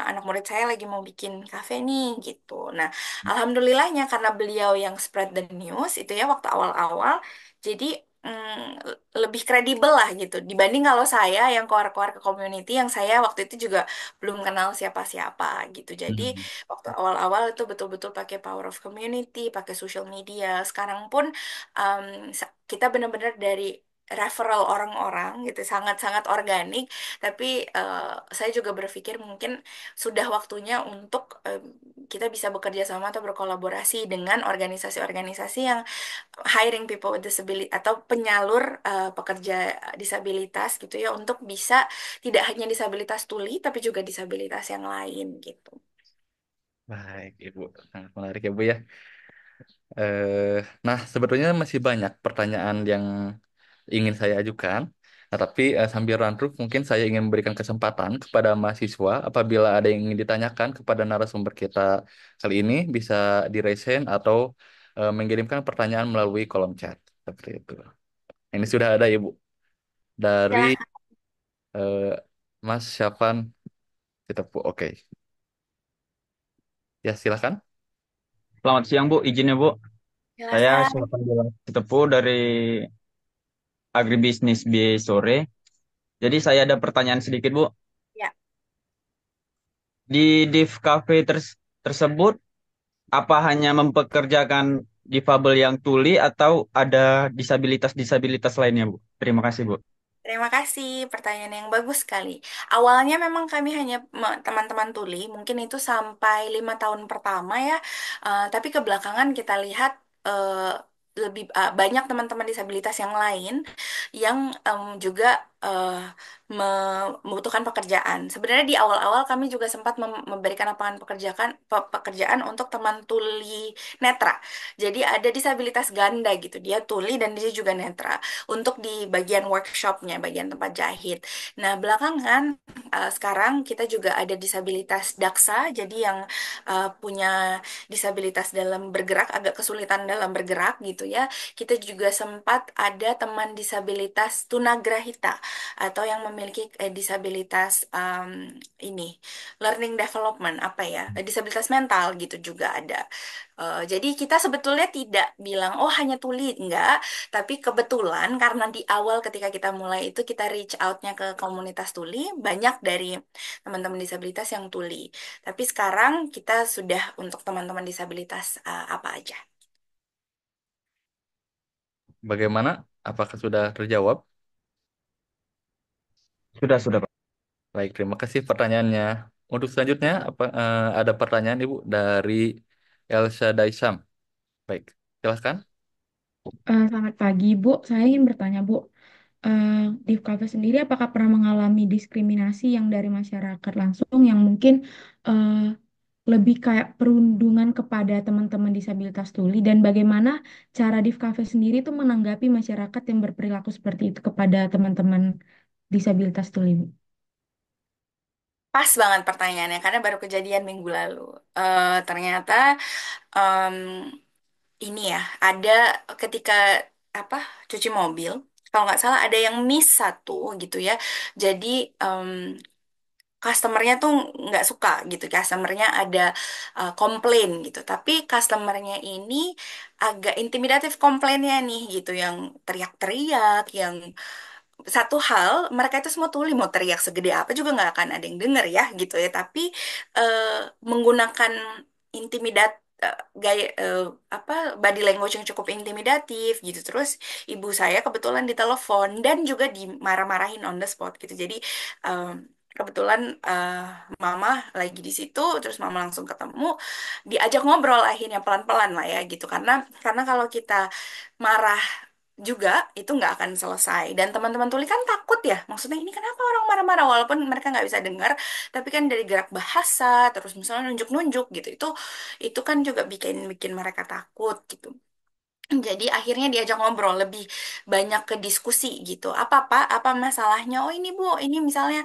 anak murid saya lagi mau bikin kafe nih gitu. Nah, alhamdulillahnya karena beliau yang spread the news itu ya waktu awal-awal, jadi lebih kredibel lah gitu dibanding kalau saya yang keluar-keluar ke community yang saya waktu itu juga belum kenal siapa-siapa gitu. Jadi Hmm. waktu awal-awal itu betul-betul pakai power of community, pakai social media. Sekarang pun um, kita benar-benar dari referral orang-orang gitu, sangat-sangat organik. Tapi saya juga berpikir mungkin sudah waktunya untuk kita bisa bekerja sama atau berkolaborasi dengan organisasi-organisasi yang hiring people with disability atau penyalur pekerja disabilitas gitu ya, untuk bisa tidak hanya disabilitas tuli tapi juga disabilitas yang lain gitu. Baik, Ibu. Sangat menarik ya, Bu ya. Eh, nah, sebetulnya masih banyak pertanyaan yang ingin saya ajukan. Nah, tapi sambil run-through, mungkin saya ingin memberikan kesempatan kepada mahasiswa apabila ada yang ingin ditanyakan kepada narasumber kita kali ini, bisa di-raise hand atau mengirimkan pertanyaan melalui kolom chat. Seperti itu. Ini sudah ada, Ibu. Dari Silahkan, eh, Mas Syafan Citepu. Oke. Ya, silakan. Selamat siang Bu, izinnya Bu. Saya silahkan. Sultan Bilang Tepu dari Agribisnis BI Sore. Jadi saya ada pertanyaan sedikit Bu. Ya, Di Div Cafe tersebut, apa hanya mempekerjakan difabel yang tuli atau ada disabilitas-disabilitas lainnya Bu? Terima kasih Bu. terima kasih. Pertanyaan yang bagus sekali. Awalnya memang kami hanya teman-teman tuli, mungkin itu sampai 5 tahun pertama ya. Tapi kebelakangan kita lihat lebih banyak teman-teman disabilitas yang lain yang juga membutuhkan pekerjaan. Sebenarnya di awal-awal kami juga sempat memberikan lapangan pekerjaan untuk teman tuli netra. Jadi ada disabilitas ganda gitu. Dia tuli dan dia juga netra untuk di bagian workshopnya, bagian tempat jahit. Nah, belakangan sekarang kita juga ada disabilitas daksa, jadi yang punya disabilitas dalam bergerak, agak kesulitan dalam bergerak gitu ya. Kita juga sempat ada teman disabilitas tunagrahita atau yang memiliki disabilitas ini learning development apa ya, disabilitas mental gitu juga ada. Jadi kita sebetulnya tidak bilang oh hanya tuli, enggak, tapi kebetulan karena di awal ketika kita mulai itu kita reach out-nya ke komunitas tuli, banyak dari teman-teman disabilitas yang tuli. Tapi sekarang kita sudah untuk teman-teman disabilitas apa aja. Bagaimana? Apakah sudah terjawab? Sudah Pak. Baik, terima kasih pertanyaannya. Untuk selanjutnya, ada pertanyaan Ibu dari Elsa Daisam. Baik, silahkan. Selamat pagi, Bu. Saya ingin bertanya, Bu. Eh, di Cafe sendiri, apakah pernah mengalami diskriminasi yang dari masyarakat langsung yang mungkin eh, lebih kayak perundungan kepada teman-teman disabilitas tuli dan bagaimana cara di Cafe sendiri itu menanggapi masyarakat yang berperilaku seperti itu kepada teman-teman disabilitas tuli, Bu? Pas banget pertanyaannya karena baru kejadian minggu lalu. Ternyata em, ini ya ada ketika apa cuci mobil, kalau nggak salah ada yang miss satu gitu ya. Jadi customernya tuh nggak suka gitu, customernya ada komplain gitu, tapi customernya ini agak intimidatif komplainnya nih gitu, yang teriak-teriak, yang satu hal mereka itu semua tuli mau teriak segede apa juga nggak akan ada yang denger ya gitu ya, tapi menggunakan intimidat gaya apa body language yang cukup intimidatif gitu. Terus ibu saya kebetulan ditelepon dan juga dimarah-marahin on the spot gitu. Jadi eh, kebetulan mama lagi di situ, terus mama langsung ketemu, diajak ngobrol akhirnya pelan-pelan lah ya gitu, karena kalau kita marah juga itu nggak akan selesai. Dan teman-teman tuli kan takut ya, maksudnya ini kenapa orang marah-marah, walaupun mereka nggak bisa dengar, tapi kan dari gerak bahasa terus misalnya nunjuk-nunjuk gitu, itu kan juga bikin bikin mereka takut gitu. Jadi akhirnya diajak ngobrol lebih banyak ke diskusi gitu. Apa Pak? Apa masalahnya? Oh ini Bu, ini misalnya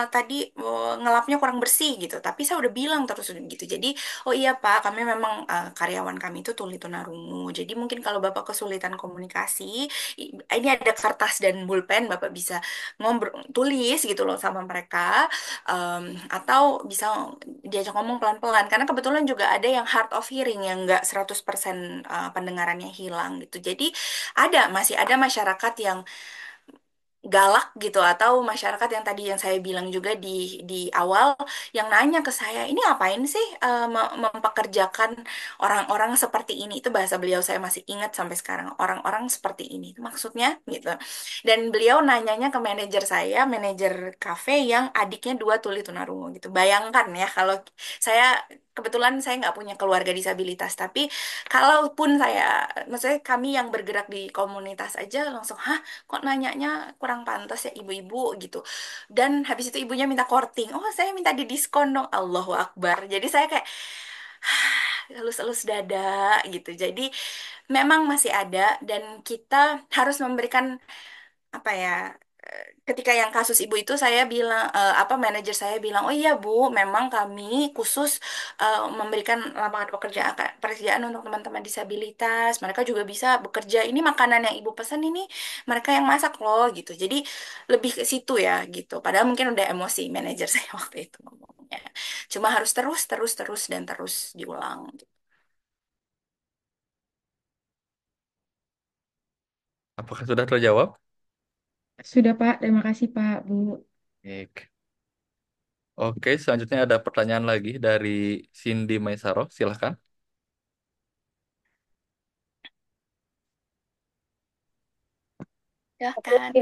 tadi ngelapnya kurang bersih gitu. Tapi saya udah bilang terus gitu. Jadi oh iya Pak, kami memang karyawan kami itu tuli tunarungu. Jadi mungkin kalau Bapak kesulitan komunikasi, ini ada kertas dan pulpen, Bapak bisa ngobrol tulis gitu loh sama mereka. Atau bisa diajak ngomong pelan-pelan, karena kebetulan juga ada yang hard of hearing yang nggak 100% pendengarannya hilang gitu. Jadi masih ada masyarakat yang galak gitu, atau masyarakat yang tadi yang saya bilang juga di awal, yang nanya ke saya ini ngapain sih mempekerjakan orang-orang seperti ini. Itu bahasa beliau saya masih ingat sampai sekarang, orang-orang seperti ini itu maksudnya gitu. Dan beliau nanyanya ke manajer saya, manajer kafe yang adiknya dua tuli tunarungu gitu. Bayangkan ya, kalau saya kebetulan saya nggak punya keluarga disabilitas, tapi kalaupun saya, maksudnya kami yang bergerak di komunitas aja langsung, hah, kok nanyanya kurang pantas ya ibu-ibu gitu. Dan habis itu ibunya minta korting, oh saya minta di diskon dong, Allahu Akbar. Jadi saya kayak halus-halus dada gitu. Jadi memang masih ada, dan kita harus memberikan apa ya, ketika yang kasus ibu itu saya bilang, manajer saya bilang, oh iya Bu, memang kami khusus memberikan lapangan pekerjaan untuk teman-teman disabilitas, mereka juga bisa bekerja, ini makanan yang ibu pesan ini mereka yang masak loh gitu. Jadi lebih ke situ ya gitu, padahal mungkin udah emosi manajer saya waktu itu ngomongnya, cuma harus terus terus terus dan terus diulang gitu. Apakah sudah terjawab? Sudah Pak, terima kasih Pak, Bu. Baik. Oke, selanjutnya ada pertanyaan lagi dari Cindy Maisaro. Silahkan. Ya Oke, kan.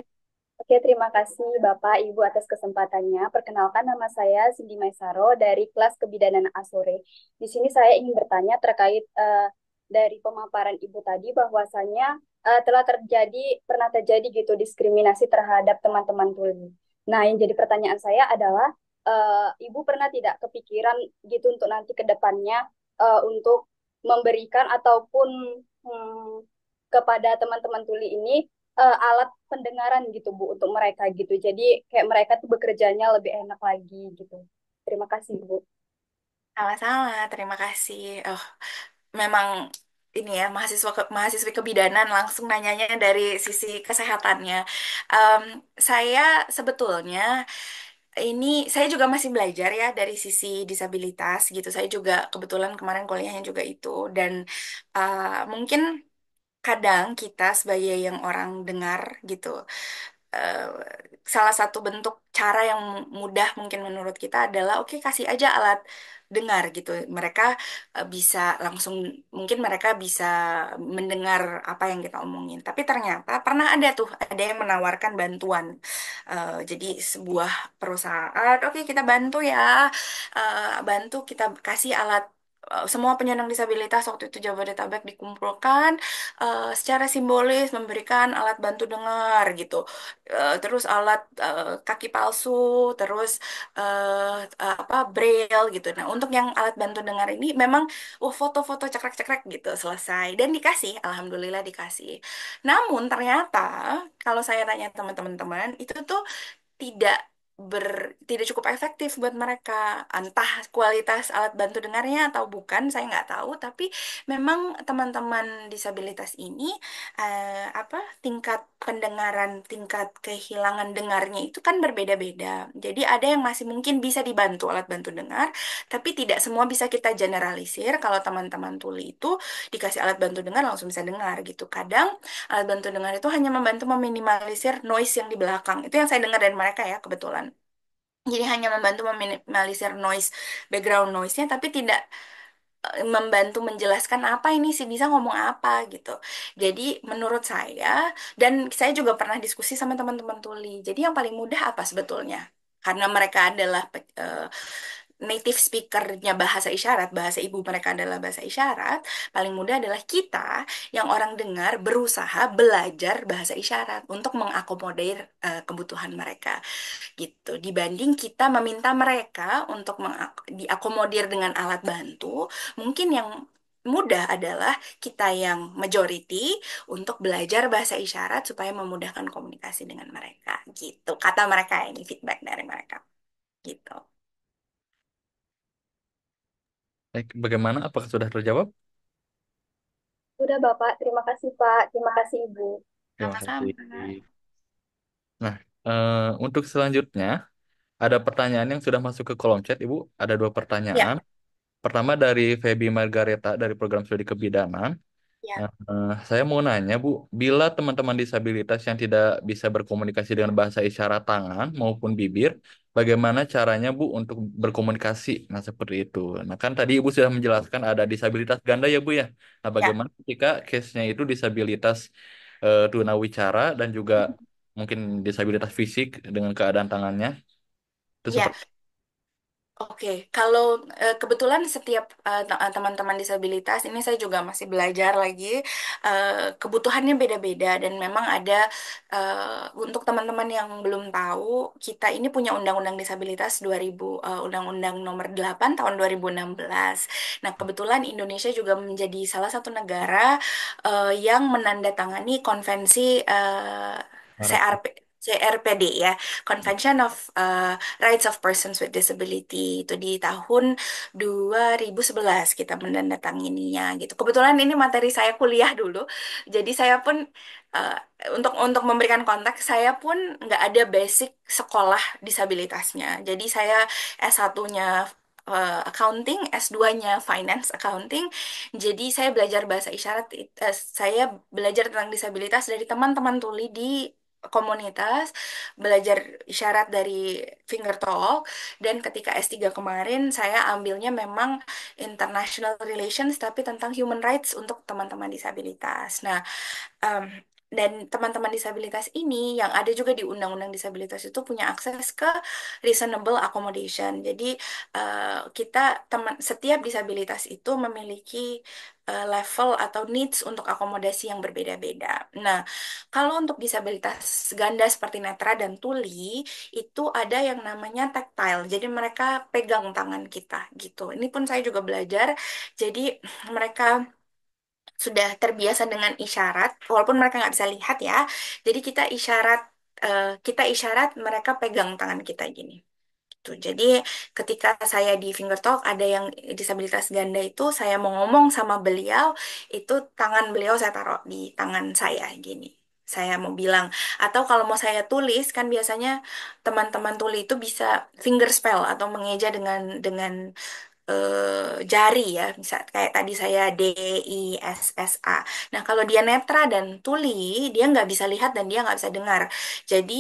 oke, terima kasih Bapak Ibu atas kesempatannya. Perkenalkan nama saya Cindy Maisaro dari kelas Kebidanan Asore. Di sini saya ingin bertanya terkait dari pemaparan Ibu tadi bahwasanya pernah terjadi gitu diskriminasi terhadap teman-teman tuli. Nah, yang jadi pertanyaan saya adalah Ibu pernah tidak kepikiran gitu untuk nanti ke depannya untuk memberikan ataupun hmm, kepada teman-teman tuli ini alat pendengaran gitu Bu untuk mereka gitu. Jadi kayak mereka tuh bekerjanya lebih enak lagi gitu. Terima kasih Bu. Sama-sama, terima kasih. Oh, memang ini ya, mahasiswi kebidanan langsung nanyanya dari sisi kesehatannya. Em, saya sebetulnya ini saya juga masih belajar ya dari sisi disabilitas gitu. Saya juga kebetulan kemarin kuliahnya juga itu, dan mungkin kadang kita sebagai yang orang dengar gitu, eh, salah satu bentuk cara yang mudah mungkin menurut kita adalah oke, kasih aja alat dengar gitu. Mereka bisa langsung, mungkin mereka bisa mendengar apa yang kita omongin. Tapi ternyata pernah ada yang menawarkan bantuan. Jadi sebuah perusahaan, oke kita bantu ya, bantu kita kasih alat. Semua penyandang disabilitas waktu itu Jabodetabek dikumpulkan, secara simbolis memberikan alat bantu dengar gitu. Terus alat kaki palsu, terus braille gitu. Nah, untuk yang alat bantu dengar ini memang foto-foto cekrek-cekrek gitu selesai dan dikasih, alhamdulillah dikasih. Namun ternyata kalau saya tanya teman-teman itu tuh tidak tidak cukup efektif buat mereka. Entah kualitas alat bantu dengarnya atau bukan, saya nggak tahu. Tapi memang teman-teman disabilitas ini apa tingkat pendengaran, tingkat kehilangan dengarnya itu kan berbeda-beda. Jadi ada yang masih mungkin bisa dibantu alat bantu dengar, tapi tidak semua bisa kita generalisir. Kalau teman-teman tuli itu dikasih alat bantu dengar langsung bisa dengar gitu. Kadang alat bantu dengar itu hanya membantu meminimalisir noise yang di belakang. Itu yang saya dengar dari mereka ya kebetulan. Jadi hanya membantu meminimalisir noise, background noise-nya, tapi tidak membantu menjelaskan apa ini sih bisa ngomong apa gitu. Jadi menurut saya, dan saya juga pernah diskusi sama teman-teman tuli. Jadi yang paling mudah apa sebetulnya? Karena mereka adalah native speakernya bahasa isyarat, bahasa ibu mereka adalah bahasa isyarat, paling mudah adalah kita yang orang dengar berusaha belajar bahasa isyarat untuk mengakomodir kebutuhan mereka gitu. Dibanding kita meminta mereka untuk diakomodir dengan alat bantu, mungkin yang mudah adalah kita yang majority untuk belajar bahasa isyarat supaya memudahkan komunikasi dengan mereka gitu. Kata mereka ini feedback dari mereka gitu. Baik, bagaimana? Apakah sudah terjawab? Sudah Bapak, terima kasih Pak, terima kasih Ibu. Terima kasih. Sama-sama. Nah, untuk selanjutnya ada pertanyaan yang sudah masuk ke kolom chat, Ibu. Ada dua Ya, pertanyaan. Pertama dari Feby Margareta dari program studi kebidanan. ya, Saya mau nanya, Bu, bila teman-teman disabilitas yang tidak bisa berkomunikasi dengan bahasa isyarat tangan maupun bibir, bagaimana caranya, Bu, untuk berkomunikasi? Nah, seperti itu. Nah, kan tadi Ibu sudah menjelaskan ada disabilitas ganda ya, Bu, ya. Nah, ya. bagaimana ketika case-nya itu disabilitas tunawicara dan juga mungkin disabilitas fisik dengan keadaan tangannya? Itu Ya, seperti oke, kalau kebetulan setiap teman-teman disabilitas ini saya juga masih belajar lagi, kebutuhannya beda-beda dan memang ada untuk teman-teman yang belum tahu kita ini punya Undang-Undang Disabilitas 2000 Undang-Undang Nomor 8 tahun 2016. Nah, kebetulan Indonesia juga menjadi salah satu negara yang menandatangani konvensi harapan. CRPD ya, Convention of Rights of Persons with Disability itu di tahun 2011 kita menandatangininya gitu. Kebetulan ini materi saya kuliah dulu, jadi saya pun eh, untuk memberikan konteks saya pun nggak ada basic sekolah disabilitasnya. Jadi saya S1-nya accounting, S2-nya finance accounting. Jadi saya belajar bahasa isyarat, saya belajar tentang disabilitas dari teman-teman tuli di komunitas, belajar isyarat dari Finger Talk, dan ketika S3 kemarin saya ambilnya memang International Relations tapi tentang human rights untuk teman-teman disabilitas. Nah, Em, dan teman-teman disabilitas ini yang ada juga di Undang-Undang Disabilitas itu punya akses ke reasonable accommodation. Jadi kita setiap disabilitas itu memiliki level atau needs untuk akomodasi yang berbeda-beda. Nah, kalau untuk disabilitas ganda seperti netra dan tuli itu ada yang namanya tactile. Jadi mereka pegang tangan kita gitu. Ini pun saya juga belajar. Jadi mereka sudah terbiasa dengan isyarat, walaupun mereka nggak bisa lihat ya. Jadi kita isyarat, mereka pegang tangan kita gini. Gitu. Jadi ketika saya di Finger Talk ada yang disabilitas ganda itu, saya mau ngomong sama beliau, itu tangan beliau saya taruh di tangan saya gini. Saya mau bilang, atau kalau mau saya tulis kan biasanya teman-teman tuli itu bisa finger spell atau mengeja dengan jari ya, bisa kayak tadi saya DISSA. Nah, kalau dia netra dan tuli, dia nggak bisa lihat dan dia nggak bisa dengar. Jadi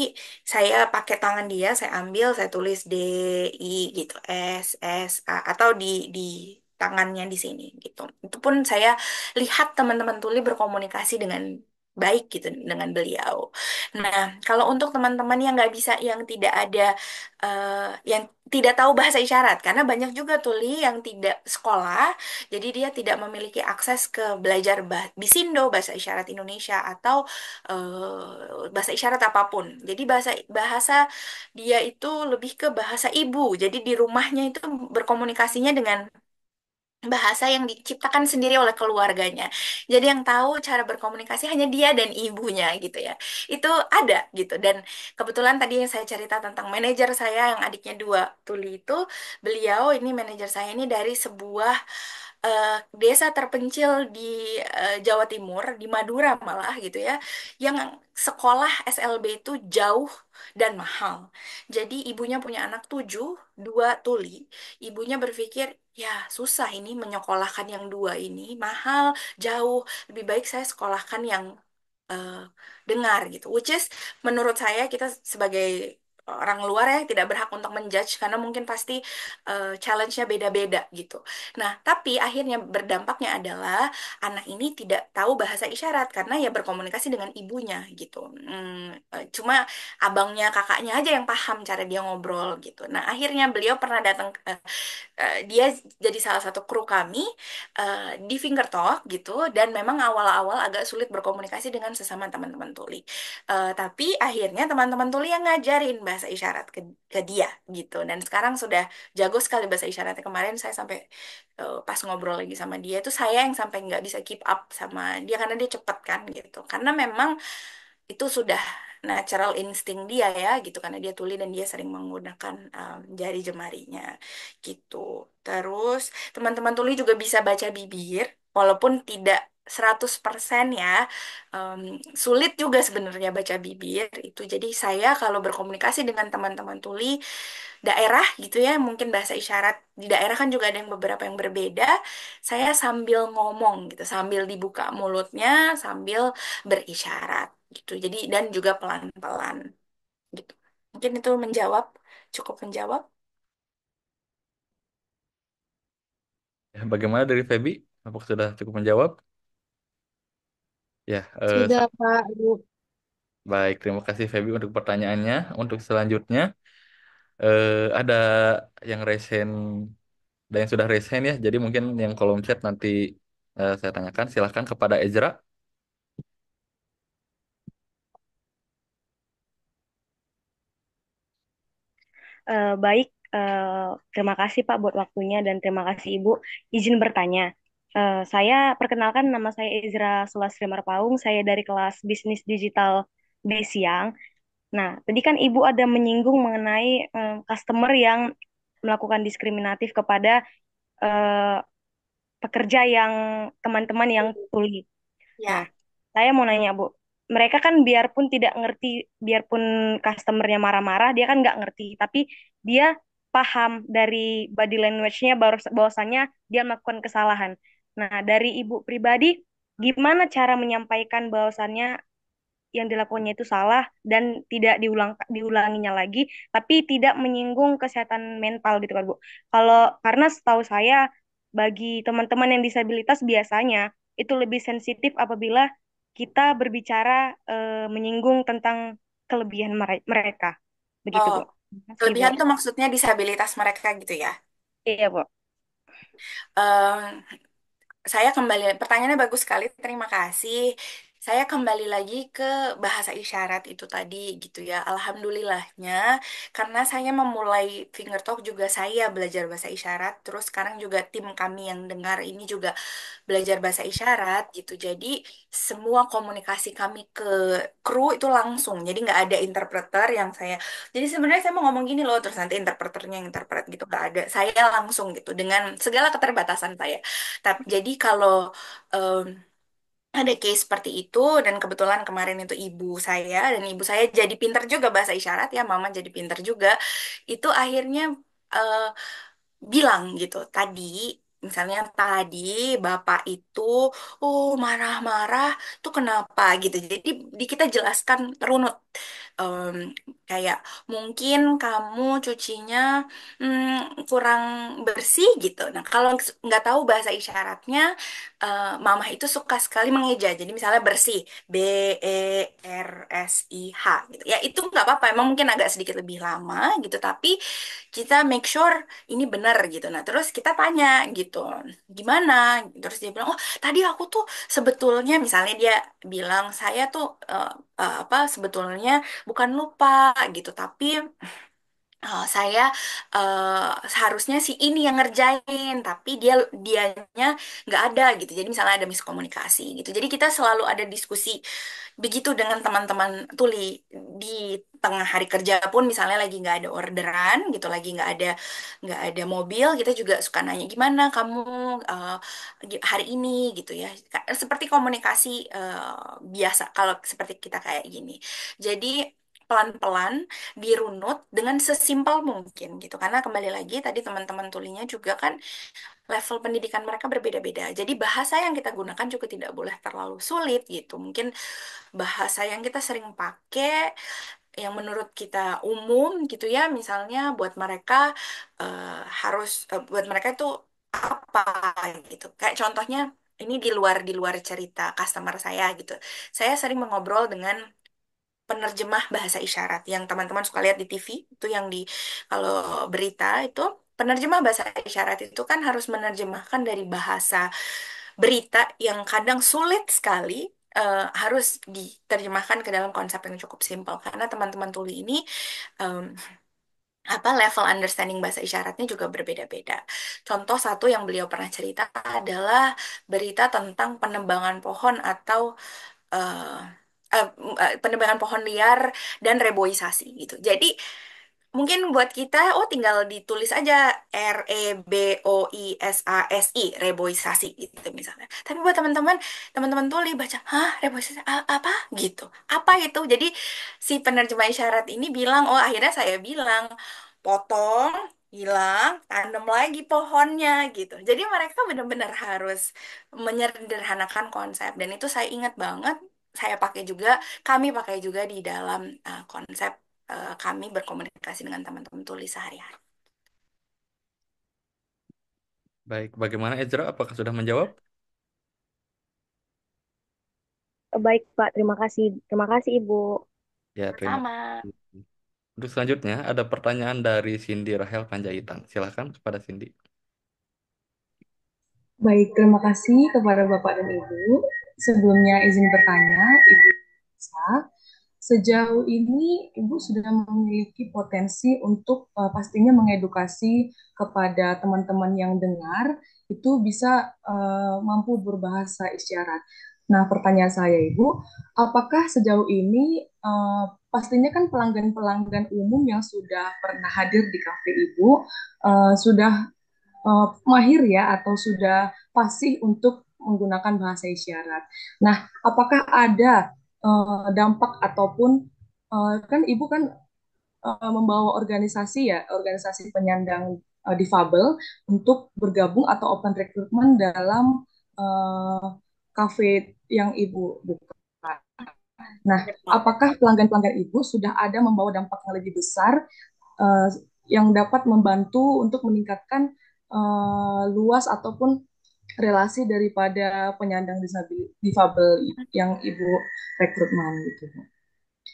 saya pakai tangan dia, saya ambil, saya tulis DI gitu, SSA atau di tangannya di sini gitu. Itu pun saya lihat teman-teman tuli berkomunikasi dengan baik gitu dengan beliau. Nah, kalau untuk teman-teman yang nggak bisa, yang tidak ada, yang tidak tahu bahasa isyarat, karena banyak juga tuli yang tidak sekolah, jadi dia tidak memiliki akses ke belajar Bisindo, bahasa isyarat Indonesia, atau bahasa isyarat apapun. Jadi bahasa bahasa dia itu lebih ke bahasa ibu. Jadi di rumahnya itu berkomunikasinya dengan bahasa yang diciptakan sendiri oleh keluarganya. Jadi yang tahu cara berkomunikasi hanya dia dan ibunya gitu ya. Itu ada gitu. Dan kebetulan tadi yang saya cerita tentang manajer saya yang adiknya dua tuli itu, beliau ini manajer saya ini dari sebuah desa terpencil di Jawa Timur, di Madura malah gitu ya, yang sekolah SLB itu jauh dan mahal. Jadi ibunya punya anak tujuh, dua tuli. Ibunya berpikir, ya susah ini menyekolahkan yang dua ini, mahal, jauh. Lebih baik saya sekolahkan yang eh, dengar gitu. Which is menurut saya kita sebagai orang luar ya tidak berhak untuk menjudge karena mungkin pasti challenge-nya beda-beda gitu. Nah, tapi akhirnya berdampaknya adalah anak ini tidak tahu bahasa isyarat karena ya berkomunikasi dengan ibunya gitu. Cuma abangnya, kakaknya aja yang paham cara dia ngobrol gitu. Nah, akhirnya beliau pernah datang, dia jadi salah satu kru kami di Finger Talk gitu, dan memang awal-awal agak sulit berkomunikasi dengan sesama teman-teman tuli. Tapi akhirnya teman-teman tuli yang ngajarin bahasa isyarat ke dia gitu, dan sekarang sudah jago sekali bahasa isyaratnya. Kemarin saya sampai pas ngobrol lagi sama dia itu saya yang sampai nggak bisa keep up sama dia karena dia cepet kan gitu, karena memang itu sudah natural insting dia ya gitu, karena dia tuli dan dia sering menggunakan jari jemarinya gitu. Terus teman-teman tuli juga bisa baca bibir walaupun tidak 100% ya. Em, Sulit juga sebenarnya baca bibir itu. Jadi saya kalau berkomunikasi dengan teman-teman tuli daerah gitu ya, mungkin bahasa isyarat di daerah kan juga ada yang beberapa yang berbeda. Saya sambil ngomong gitu, sambil dibuka mulutnya, sambil berisyarat gitu. Jadi dan juga pelan-pelan gitu. Mungkin itu menjawab, cukup menjawab. Ya, bagaimana dari Feby? Apakah sudah cukup menjawab? Ya, Sudah, Pak, Bu. baik. Terima kasih Feby untuk pertanyaannya. Untuk selanjutnya, ada yang resen dan yang sudah resen ya. Jadi mungkin yang kolom chat nanti saya tanyakan. Silahkan kepada Ezra. Baik, terima kasih Pak buat waktunya dan terima kasih Ibu izin bertanya. Saya perkenalkan nama saya Ezra Sulastri Marpaung, saya dari kelas Bisnis Digital B Siang. Nah, tadi kan Ibu ada menyinggung mengenai customer yang melakukan diskriminatif kepada eh, pekerja yang teman-teman yang tuli. Nah, Ya. saya mau nanya, Bu. Mereka kan biarpun tidak ngerti, biarpun customernya marah-marah, dia kan nggak ngerti. Tapi dia paham dari body language-nya bahwasannya dia melakukan kesalahan. Nah, dari Ibu pribadi, gimana cara menyampaikan bahwasannya yang dilakukannya itu salah dan tidak diulanginya lagi, tapi tidak menyinggung kesehatan mental gitu kan, Bu. Karena setahu saya bagi teman-teman yang disabilitas biasanya itu lebih sensitif apabila kita berbicara menyinggung tentang kelebihan mereka. Begitu, Oh, Bu. Terima kasih, Bu. kelebihan tuh maksudnya disabilitas mereka gitu ya. Iya, Bu. Saya kembali, pertanyaannya bagus sekali, terima kasih. Saya kembali lagi ke bahasa isyarat itu tadi gitu ya. Alhamdulillahnya, karena saya memulai Finger Talk juga saya belajar bahasa isyarat. Terus sekarang juga tim kami yang dengar ini juga belajar bahasa isyarat gitu. Jadi semua komunikasi kami ke kru itu langsung. Jadi nggak ada interpreter yang saya. Jadi sebenarnya saya mau ngomong gini loh, terus nanti interpreternya yang interpret gitu nggak ada. Saya langsung gitu dengan segala keterbatasan saya. Tapi jadi kalau em, ada case seperti itu dan kebetulan kemarin itu ibu saya dan ibu saya jadi pinter juga bahasa isyarat ya, mama jadi pinter juga. Itu akhirnya eh, bilang gitu tadi, misalnya tadi bapak itu oh marah-marah tuh kenapa gitu, jadi kita jelaskan runut. Em, Kayak mungkin kamu cucinya kurang bersih gitu. Nah kalau nggak tahu bahasa isyaratnya, mamah itu suka sekali mengeja, jadi misalnya bersih, BERSIH gitu ya, itu nggak apa-apa, emang mungkin agak sedikit lebih lama gitu, tapi kita make sure ini benar gitu. Nah, terus kita tanya gitu, gimana? Terus dia bilang, oh tadi aku tuh sebetulnya, misalnya dia bilang, saya tuh apa sebetulnya bukan lupa gitu, tapi saya seharusnya si ini yang ngerjain, tapi dianya nggak ada gitu. Jadi misalnya ada miskomunikasi gitu. Jadi kita selalu ada diskusi begitu dengan teman-teman tuli di tengah hari kerja pun, misalnya lagi nggak ada orderan gitu, lagi nggak ada mobil, kita juga suka nanya gimana kamu eh, hari ini gitu ya. Seperti komunikasi biasa kalau seperti kita kayak gini. Jadi pelan-pelan dirunut dengan sesimpel mungkin gitu, karena kembali lagi tadi teman-teman tulinya juga kan level pendidikan mereka berbeda-beda, jadi bahasa yang kita gunakan juga tidak boleh terlalu sulit gitu. Mungkin bahasa yang kita sering pakai yang menurut kita umum gitu ya, misalnya buat mereka buat mereka itu apa gitu, kayak contohnya ini di luar cerita customer saya gitu. Saya sering mengobrol dengan penerjemah bahasa isyarat yang teman-teman suka lihat di TV itu, yang di kalau berita itu penerjemah bahasa isyarat itu kan harus menerjemahkan dari bahasa berita yang kadang sulit sekali, harus diterjemahkan ke dalam konsep yang cukup simpel, karena teman-teman tuli ini em, level understanding bahasa isyaratnya juga berbeda-beda. Contoh satu yang beliau pernah cerita adalah berita tentang penebangan pohon atau eh, penebangan pohon liar dan reboisasi gitu. Jadi mungkin buat kita, oh tinggal ditulis aja REBOISASI, reboisasi gitu misalnya. Tapi buat teman-teman tuli baca, hah reboisasi apa gitu? Apa itu? Jadi si penerjemah isyarat ini bilang, oh akhirnya saya bilang, potong, hilang, tanam lagi pohonnya gitu. Jadi mereka benar-benar harus menyederhanakan konsep, dan itu saya ingat banget. Saya pakai juga, kami pakai juga di dalam konsep kami berkomunikasi dengan teman-teman tulis sehari-hari. Baik, bagaimana Ezra? Apakah sudah menjawab? Baik, Pak. Terima kasih. Terima kasih, Ibu. Ya, terima Sama. kasih. Untuk selanjutnya ada pertanyaan dari Cindy Rahel Panjaitan. Silakan kepada Cindy. Baik, terima kasih kepada Bapak dan Ibu. Sebelumnya izin bertanya, Ibu Sa, sejauh ini Ibu sudah memiliki potensi untuk pastinya mengedukasi kepada teman-teman yang dengar itu bisa mampu berbahasa isyarat. Nah, pertanyaan saya Ibu, apakah sejauh ini pastinya kan pelanggan-pelanggan umum yang sudah pernah hadir di kafe Ibu sudah mahir ya atau sudah fasih untuk menggunakan bahasa isyarat. Nah, apakah ada dampak ataupun kan Ibu kan membawa organisasi ya, organisasi penyandang difabel untuk bergabung atau open recruitment dalam kafe yang Ibu buka. Nah, apakah pelanggan-pelanggan Ibu sudah ada membawa dampak yang lebih besar uh, yang dapat membantu untuk meningkatkan luas ataupun relasi daripada penyandang difabel yang Ibu rekrutmen gitu.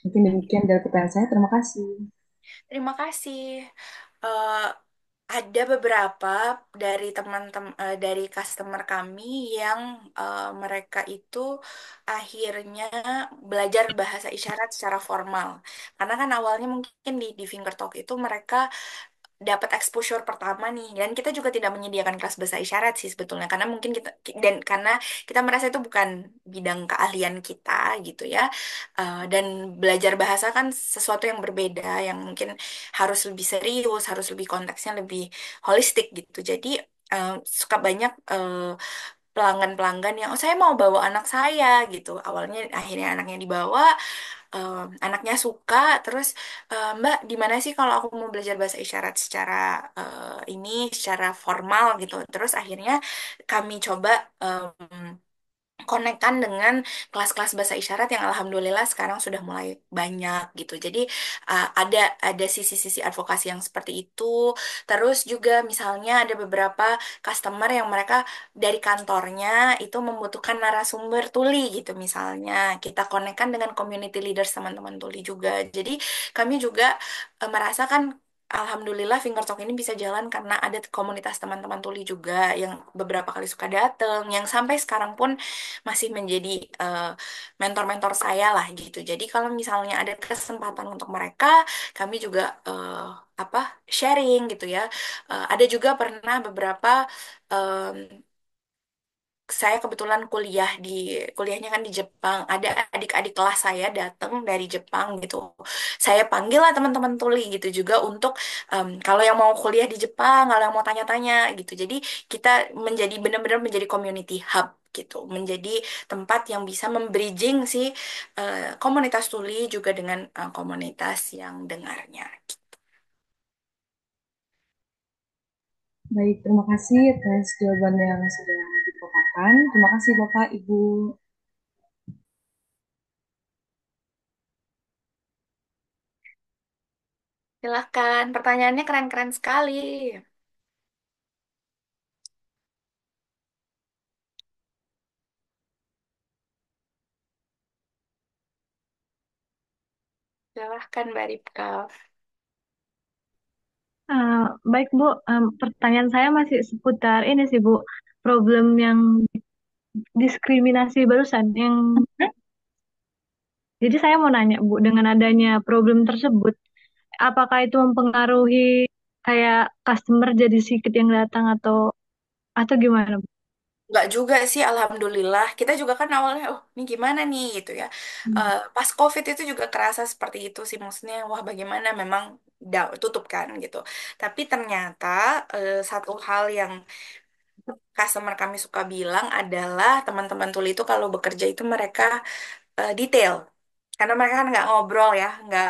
Mungkin demikian dari pertanyaan saya. Terima kasih. Terima kasih. Eh, ada beberapa dari dari customer kami yang mereka itu akhirnya belajar bahasa isyarat secara formal. Karena kan awalnya mungkin di Fingertalk itu mereka dapat exposure pertama nih, dan kita juga tidak menyediakan kelas bahasa isyarat sih sebetulnya, karena mungkin kita dan karena kita merasa itu bukan bidang keahlian kita gitu ya. Dan belajar bahasa kan sesuatu yang berbeda, yang mungkin harus lebih serius, harus lebih konteksnya lebih holistik gitu. Jadi suka banyak pelanggan-pelanggan yang, oh saya mau bawa anak saya gitu, awalnya akhirnya anaknya dibawa, anaknya suka, terus Mbak di mana sih kalau aku mau belajar bahasa isyarat secara secara formal gitu. Terus akhirnya kami coba konekkan dengan kelas-kelas bahasa isyarat yang alhamdulillah sekarang sudah mulai banyak gitu. Jadi ada sisi-sisi advokasi yang seperti itu. Terus juga misalnya ada beberapa customer yang mereka dari kantornya itu membutuhkan narasumber tuli gitu, misalnya kita konekkan dengan community leaders teman-teman tuli juga. Jadi kami juga merasakan Alhamdulillah Fingertalk ini bisa jalan karena ada komunitas teman-teman tuli juga yang beberapa kali suka dateng, yang sampai sekarang pun masih menjadi eh, mentor-mentor saya lah gitu. Jadi kalau misalnya ada kesempatan untuk mereka, kami juga apa sharing gitu ya. Ada juga pernah beberapa saya kebetulan kuliahnya kan di Jepang. Ada adik-adik kelas saya datang dari Jepang gitu. Saya panggil lah teman-teman tuli gitu juga untuk kalau yang mau kuliah di Jepang, kalau yang mau tanya-tanya gitu. Jadi kita menjadi benar-benar menjadi community hub gitu, menjadi tempat yang bisa membridging si komunitas tuli juga dengan komunitas yang dengarnya. Baik, terima kasih atas jawaban yang sudah dipaparkan. Terima kasih Bapak, Ibu. Silahkan, pertanyaannya keren-keren sekali. Silahkan Mbak Ripka. Eh, Baik Bu, pertanyaan saya masih seputar ini sih Bu, problem yang diskriminasi barusan. Jadi saya mau nanya Bu, dengan adanya problem tersebut, apakah itu mempengaruhi kayak customer jadi sedikit yang datang atau gimana Bu? Nggak juga sih, alhamdulillah. Kita juga kan awalnya, oh ini gimana nih gitu ya. Hmm. Pas COVID itu juga kerasa seperti itu sih, maksudnya, wah bagaimana memang tutup kan gitu. Tapi ternyata satu hal yang customer kami suka bilang adalah teman-teman tuli itu kalau bekerja itu mereka detail. Karena mereka kan nggak ngobrol ya, nggak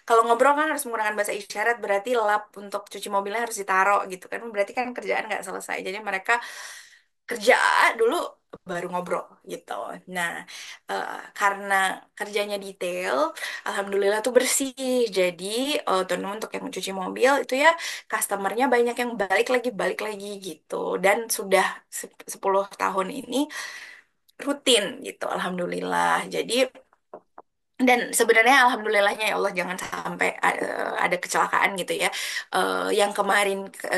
kalau ngobrol kan harus menggunakan bahasa isyarat, berarti lap untuk cuci mobilnya harus ditaruh gitu kan, berarti kan kerjaan nggak selesai. Jadi mereka kerja dulu baru ngobrol gitu. Nah, karena kerjanya detail, alhamdulillah tuh bersih. Jadi, terutama untuk yang mencuci mobil itu ya customernya banyak yang balik lagi gitu. Dan sudah 10 tahun ini rutin gitu, alhamdulillah. Jadi dan sebenarnya alhamdulillahnya ya Allah jangan sampai ada kecelakaan gitu ya. Yang kemarin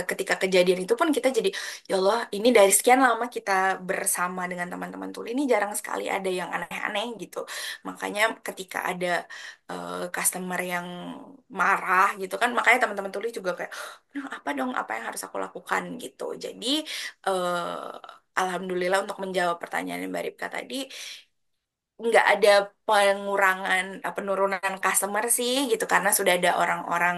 ketika kejadian itu pun kita jadi ya Allah ini dari sekian lama kita bersama dengan teman-teman tuli ini jarang sekali ada yang aneh-aneh gitu. Makanya ketika ada customer yang marah gitu kan makanya teman-teman tuli juga kayak "Nah, apa dong apa yang harus aku lakukan gitu. Jadi alhamdulillah untuk menjawab pertanyaan Mbak Ripka tadi nggak ada pengurangan penurunan customer sih gitu karena sudah ada orang-orang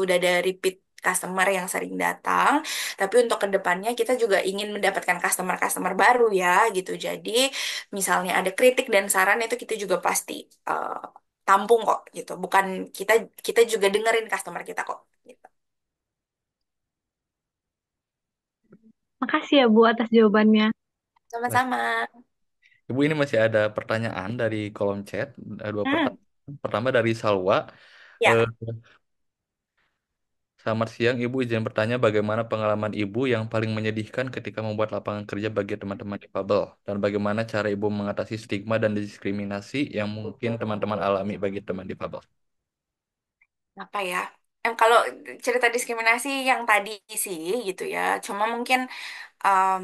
udah ada repeat customer yang sering datang tapi untuk kedepannya kita juga ingin mendapatkan customer-customer baru ya gitu jadi misalnya ada kritik dan saran itu kita juga pasti eh, tampung kok gitu bukan kita kita juga dengerin customer kita kok gitu. Makasih ya Bu atas jawabannya. Mas, Sama-sama. Ibu ini masih ada pertanyaan dari kolom chat, dua Hmm, pertanyaan. Pertama dari Salwa. Eh, ya. Selamat siang, Ibu. Izin bertanya bagaimana pengalaman Ibu yang paling menyedihkan ketika membuat lapangan kerja bagi teman-teman difabel dan bagaimana cara Ibu mengatasi stigma dan diskriminasi yang mungkin teman-teman alami bagi teman difabel. Apa ya? Kalau cerita diskriminasi yang tadi sih gitu ya. Cuma mungkin em,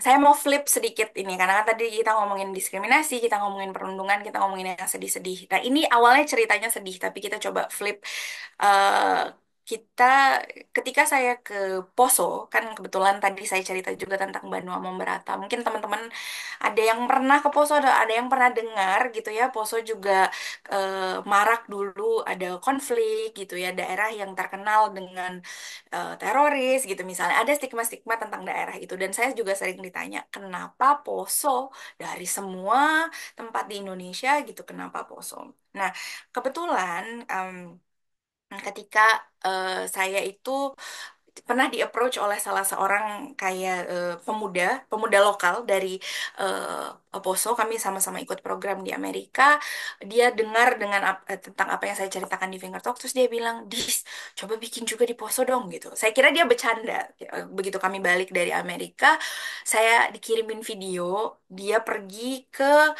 saya mau flip sedikit ini karena kan tadi kita ngomongin diskriminasi, kita ngomongin perundungan, kita ngomongin yang sedih-sedih. Nah, ini awalnya ceritanya sedih, tapi kita coba flip eh kita ketika saya ke Poso kan kebetulan tadi saya cerita juga tentang Banua Memberata. Mungkin teman-teman ada yang pernah ke Poso, ada yang pernah dengar gitu ya. Poso juga marak dulu ada konflik gitu ya, daerah yang terkenal dengan teroris gitu misalnya. Ada stigma-stigma tentang daerah itu dan saya juga sering ditanya, "Kenapa Poso dari semua tempat di Indonesia gitu, kenapa Poso?" Nah, kebetulan ketika saya itu pernah di-approach oleh salah seorang kayak pemuda, pemuda lokal dari Poso, kami sama-sama ikut program di Amerika. Dia dengar dengan tentang apa yang saya ceritakan di Finger Talk, terus dia bilang, "Dis, coba bikin juga di Poso dong," gitu. Saya kira dia bercanda. Begitu kami balik dari Amerika, saya dikirimin video, dia pergi ke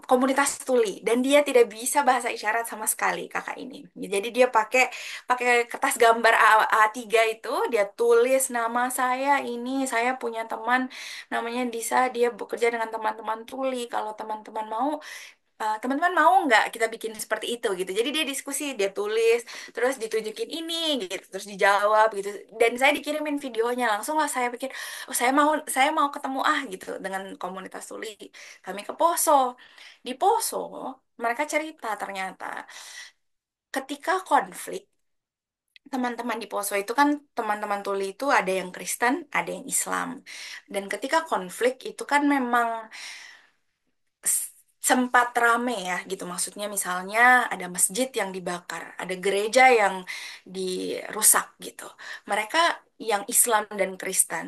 komunitas tuli dan dia tidak bisa bahasa isyarat sama sekali kakak ini. Jadi dia pakai pakai kertas gambar A3 itu dia tulis nama saya ini saya punya teman namanya Disa dia bekerja dengan teman-teman tuli kalau teman-teman mau teman-teman mau nggak kita bikin seperti itu gitu. Jadi dia diskusi, dia tulis, terus ditunjukin ini gitu, terus dijawab gitu. Dan saya dikirimin videonya langsung lah, saya pikir, oh saya mau ketemu gitu dengan komunitas tuli. Kami ke Poso. Di Poso mereka cerita ternyata ketika konflik, teman-teman di Poso itu kan, teman-teman tuli itu ada yang Kristen, ada yang Islam. Dan ketika konflik itu kan memang s- sempat rame ya gitu. Maksudnya misalnya ada masjid yang dibakar, ada gereja yang dirusak gitu. Mereka yang Islam dan Kristen,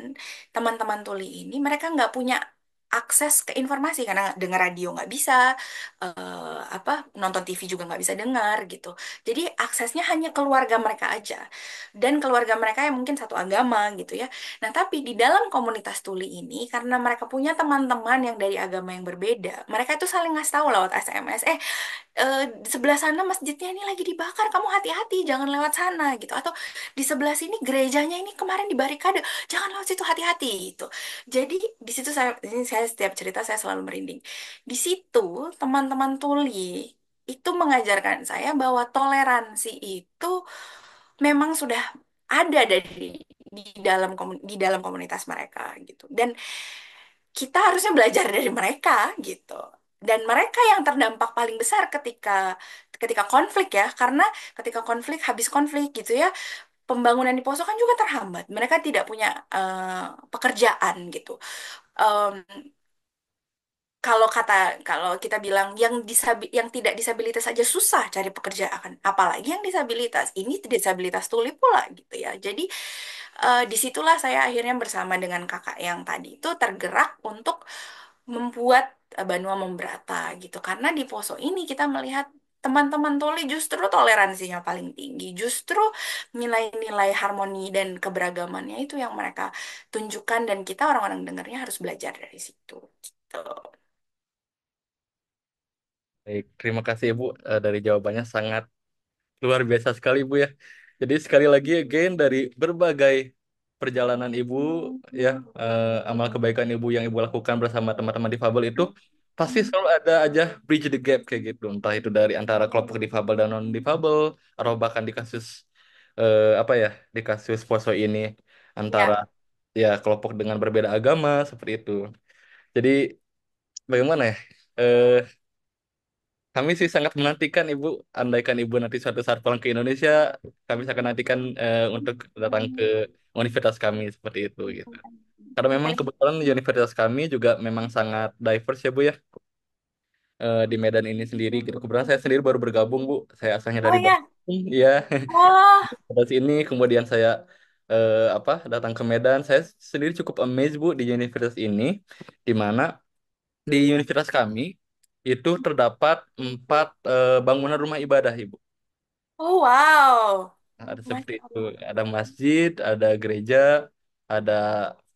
teman-teman tuli ini, mereka nggak punya akses ke informasi karena dengar radio nggak bisa, apa nonton TV juga nggak bisa dengar gitu. Jadi aksesnya hanya keluarga mereka aja dan keluarga mereka yang mungkin satu agama gitu ya. Nah, tapi di dalam komunitas tuli ini, karena mereka punya teman-teman yang dari agama yang berbeda, mereka itu saling ngasih tahu lewat SMS, di sebelah sana masjidnya ini lagi dibakar, kamu hati-hati, jangan lewat sana gitu. Atau di sebelah sini gerejanya ini kemarin dibarikade, jangan lewat situ, hati-hati gitu. Jadi di situ saya setiap cerita saya selalu merinding. Di situ teman-teman tuli itu mengajarkan saya bahwa toleransi itu memang sudah ada di dalam komunitas mereka gitu. Dan kita harusnya belajar dari mereka gitu. Dan mereka yang terdampak paling besar ketika ketika konflik ya, karena ketika konflik, habis konflik gitu ya, pembangunan di Poso kan juga terhambat. Mereka tidak punya pekerjaan gitu. Em, kalau kita bilang yang tidak disabilitas saja susah cari pekerjaan, apalagi yang disabilitas. Ini disabilitas tuli pula gitu ya. Jadi disitulah saya akhirnya bersama dengan kakak yang tadi itu tergerak untuk membuat Banua Membrata gitu. Karena di Poso ini kita melihat teman-teman tuli justru toleransinya paling tinggi, justru nilai-nilai harmoni dan keberagamannya itu yang mereka tunjukkan, dan kita orang-orang dengarnya harus belajar dari situ. Gitu. Baik, terima kasih Ibu dari jawabannya sangat luar biasa sekali Ibu ya. Jadi sekali lagi again dari berbagai perjalanan Ibu ya, amal kebaikan Ibu yang Ibu lakukan bersama teman-teman difabel itu pasti selalu ada aja bridge the gap kayak gitu. Entah itu dari antara kelompok difabel dan non difabel, atau bahkan di kasus apa ya, di kasus Poso ini antara Ya. ya kelompok dengan berbeda agama seperti itu. Jadi bagaimana ya? Eh, Kami sih sangat menantikan Ibu, andaikan Ibu nanti suatu saat pulang ke Indonesia, kami sangat nantikan untuk datang ke universitas kami seperti itu gitu. Karena memang kebetulan universitas kami juga memang sangat diverse ya Bu ya, di Medan ini sendiri gitu. Kebetulan saya sendiri baru bergabung Bu, saya asalnya Oh dari ya. Bandung, ya. Oh. Dari sini kemudian saya apa datang ke Medan, saya sendiri cukup amazed Bu di universitas ini, di mana di universitas kami itu terdapat 4 bangunan rumah ibadah, Ibu. Oh wow. Nah, ada seperti Masya itu. Allah. Ada masjid, ada gereja, ada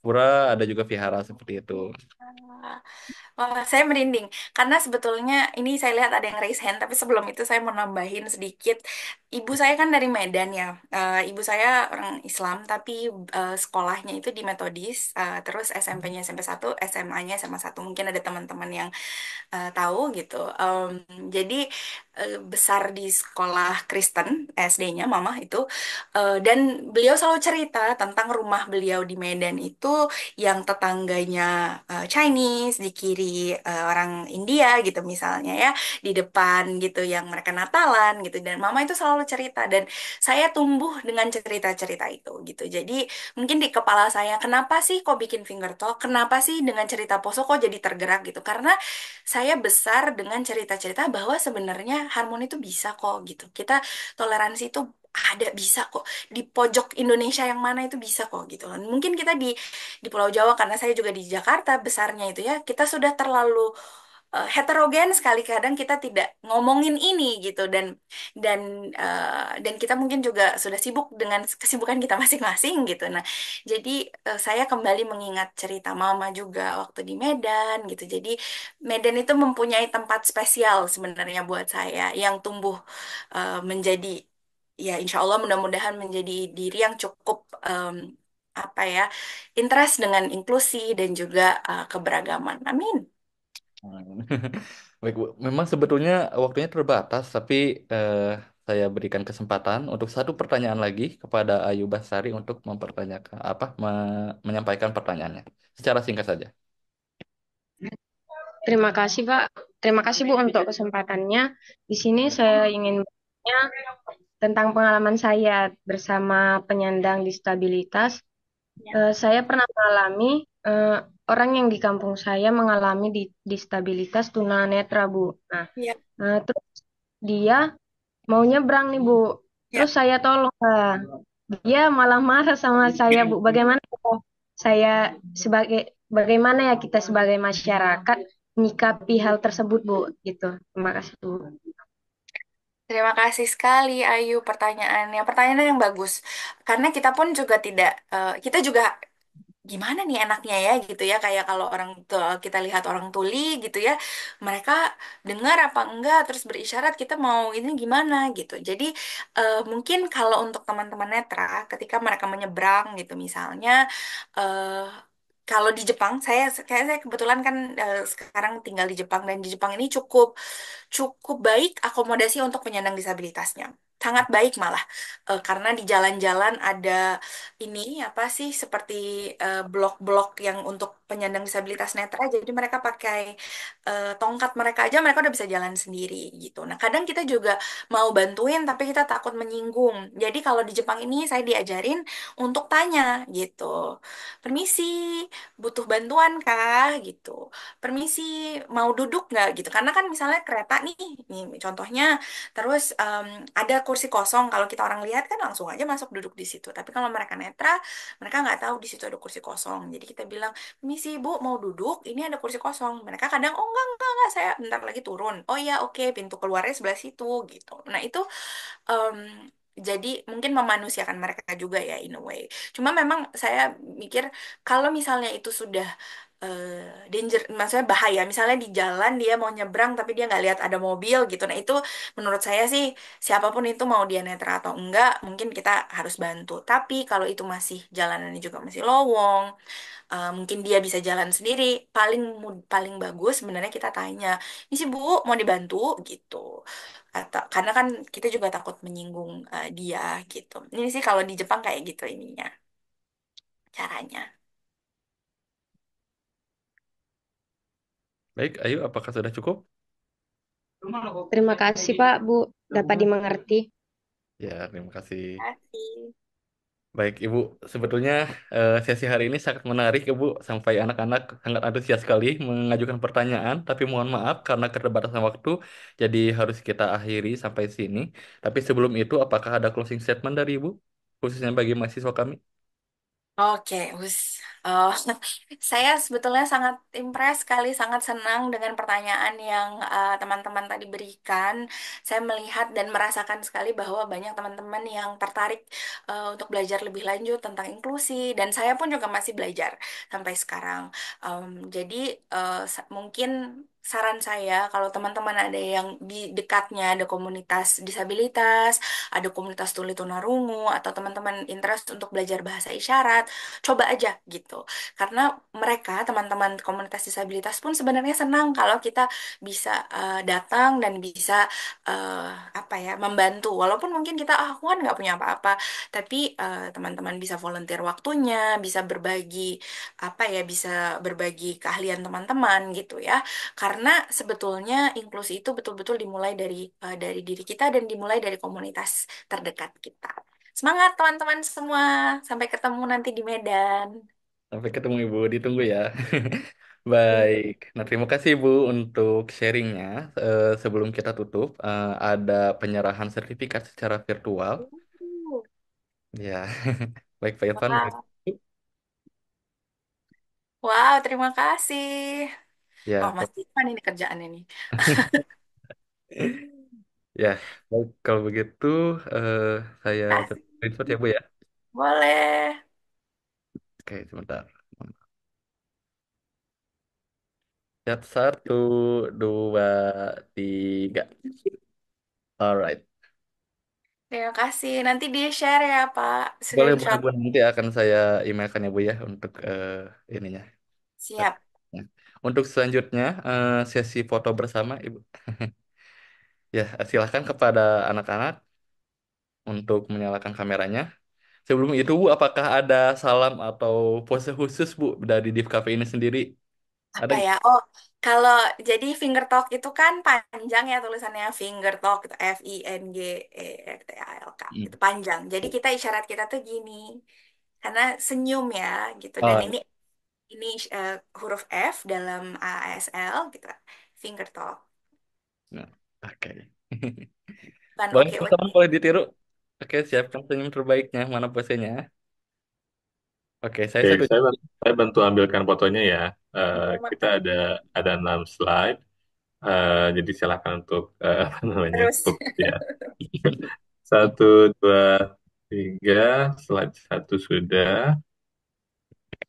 pura, ada juga vihara seperti itu. Wah, saya merinding karena sebetulnya ini saya lihat ada yang raise hand, tapi sebelum itu saya mau nambahin sedikit. Ibu saya kan dari Medan ya. Ibu saya orang Islam tapi sekolahnya itu di Metodis, terus SMP-nya SMP 1, SMA-nya SMA 1. Mungkin ada teman-teman yang tahu gitu. Jadi besar di sekolah Kristen SD-nya Mama itu, dan beliau selalu cerita tentang rumah beliau di Medan itu yang tetangganya Chinese, di kiri orang India gitu misalnya ya, di depan gitu yang mereka Natalan gitu, dan Mama itu selalu cerita, dan saya tumbuh dengan cerita-cerita itu gitu. Jadi mungkin di kepala saya, kenapa sih kok bikin finger talk? Kenapa sih dengan cerita Poso kok jadi tergerak gitu? Karena saya besar dengan cerita-cerita bahwa sebenarnya harmoni itu bisa kok gitu. Kita toleransi itu ada, bisa kok di pojok Indonesia yang mana itu bisa kok gitu kan. Mungkin kita di Pulau Jawa, karena saya juga di Jakarta besarnya itu ya, kita sudah terlalu heterogen sekali, kadang kita tidak ngomongin ini gitu, dan kita mungkin juga sudah sibuk dengan kesibukan kita masing-masing gitu. Nah, jadi saya kembali mengingat cerita Mama juga waktu di Medan gitu. Jadi Medan itu mempunyai tempat spesial sebenarnya buat saya, yang tumbuh menjadi, ya insya Allah mudah-mudahan menjadi diri yang cukup apa ya, interest dengan inklusi dan juga keberagaman. Amin. Hmm. Baik, Bu. Memang sebetulnya waktunya terbatas, tapi eh, saya berikan kesempatan untuk satu pertanyaan lagi kepada Ayu Basari untuk mempertanyakan menyampaikan pertanyaannya secara singkat saja. Terima kasih, Pak. Terima kasih, Bu, untuk kesempatannya. Di sini saya ingin bertanya tentang pengalaman saya bersama penyandang disabilitas. Saya pernah mengalami, eh, orang yang di kampung saya mengalami disabilitas tunanetra, Bu. Nah, Ya, terus dia mau nyebrang nih, Bu. ya. Terus saya tolong, dia malah marah sama saya, Bu. Bagaimana ya saya sebagai bagaimana ya kita sebagai masyarakat menyikapi hal tersebut, Bu? Gitu. Terima kasih, Bu. Terima kasih sekali Ayu pertanyaannya. Pertanyaan yang bagus. Karena kita pun juga tidak, kita juga gimana nih enaknya ya gitu ya, kayak kalau orang tua kita lihat orang tuli gitu ya, mereka dengar apa enggak terus berisyarat, kita mau ini gimana gitu. Jadi mungkin kalau untuk teman-teman netra ketika mereka menyeberang gitu misalnya, eh kalau di Jepang, saya kebetulan kan sekarang tinggal di Jepang, dan di Jepang ini cukup cukup baik akomodasi untuk penyandang disabilitasnya. Sangat baik malah. Karena di jalan-jalan ada ini apa sih, seperti blok-blok yang untuk penyandang disabilitas netra. Jadi mereka pakai tongkat mereka aja, mereka udah bisa jalan sendiri gitu. Nah, kadang kita juga mau bantuin tapi kita takut menyinggung. Jadi kalau di Jepang ini saya diajarin untuk tanya gitu. Permisi, butuh bantuan kah gitu. Permisi, mau duduk nggak gitu. Karena kan misalnya kereta nih contohnya, terus ada kursi kosong. Kalau kita orang lihat kan langsung aja masuk duduk di situ. Tapi kalau mereka netra, mereka nggak tahu di situ ada kursi kosong. Jadi kita bilang, misi Bu, mau duduk, ini ada kursi kosong. Mereka kadang, oh enggak, saya bentar lagi turun. Oh ya oke, pintu keluarnya sebelah situ gitu. Nah itu em, jadi mungkin memanusiakan mereka juga ya in a way. Cuma memang saya mikir kalau misalnya itu sudah danger, maksudnya bahaya. Misalnya di jalan dia mau nyebrang tapi dia nggak lihat ada mobil gitu. Nah itu menurut saya sih, siapapun itu mau dia netra atau enggak, mungkin kita harus bantu. Tapi kalau itu masih jalanannya juga masih lowong, mungkin dia bisa jalan sendiri, paling bagus sebenarnya kita tanya, ini sih Bu mau dibantu gitu, atau karena kan kita juga takut menyinggung dia gitu. Ini sih kalau di Jepang kayak gitu ininya caranya. Baik, Ayu, apakah sudah cukup? Terima kasih, Pak, Bu. Dapat dimengerti. Ya, terima kasih. Terima kasih. Baik, Ibu. Sebetulnya sesi hari ini sangat menarik, Ibu. Sampai anak-anak sangat antusias sekali mengajukan pertanyaan. Tapi mohon maaf karena keterbatasan waktu, jadi harus kita akhiri sampai sini. Tapi sebelum itu, apakah ada closing statement dari Ibu? Khususnya bagi mahasiswa kami? Oke, saya sebetulnya sangat impress sekali, sangat senang dengan pertanyaan yang teman-teman tadi berikan. Saya melihat dan merasakan sekali bahwa banyak teman-teman yang tertarik untuk belajar lebih lanjut tentang inklusi, dan saya pun juga masih belajar sampai sekarang. Jadi mungkin saran saya, kalau teman-teman ada yang di dekatnya ada komunitas disabilitas, ada komunitas tuli tunarungu, atau teman-teman interest untuk belajar bahasa isyarat, coba aja gitu. Karena mereka, teman-teman komunitas disabilitas pun sebenarnya senang kalau kita bisa datang dan bisa eh, apa ya, membantu. Walaupun mungkin kita, aku kan nggak punya apa-apa, tapi teman-teman bisa volunteer waktunya, bisa berbagi apa ya, bisa berbagi keahlian teman-teman gitu ya. Karena sebetulnya inklusi itu betul-betul dimulai dari diri kita dan dimulai dari komunitas terdekat kita. Semangat teman-teman semua. Sampai ketemu nanti di Medan. Sampai ketemu Ibu, ditunggu ya. Baik. Nah, terima kasih Ibu untuk sharingnya. Sebelum kita tutup, ada penyerahan sertifikat secara virtual. Ya, baik Pak Irfan. Wow, wow, terima kasih. Oh, Ya, Mas Ivan ini kerjaan ini. ya, baik. Kalau begitu, eh, saya Kasih. screenshot ya Bu ya. Boleh. Oke, sebentar. Lihat satu, dua, tiga. Alright. Terima kasih. Nanti di-share ya, Pak. Boleh Screenshot. Bu, nanti akan saya emailkan ya Bu ya untuk ininya. Siap. Ya. Untuk selanjutnya, sesi foto bersama, Ibu. Ya, silahkan kepada anak-anak untuk menyalakan kameranya. Sebelum itu, Bu, apakah ada salam atau pose khusus, Bu, dari Div Cafe ini sendiri? Ada Apa ya? Oh, kalau jadi finger talk itu kan panjang ya tulisannya finger talk itu FINGERTALK nggak? itu panjang. Jadi kita isyarat kita tuh gini. Karena senyum ya gitu dan Oh, ini huruf F dalam ASL gitu. Finger talk. nah, oke. Bukan Boleh, oke oke. teman-teman boleh ditiru. Oke, siapkan senyum terbaiknya. Mana posenya? Oke, saya Oke, satu. saya bantu ambilkan fotonya ya. Terima Kita kasih. ada 6 slide. Jadi silakan untuk apa namanya Terus. untuk ya. Satu, dua, tiga. Slide satu sudah.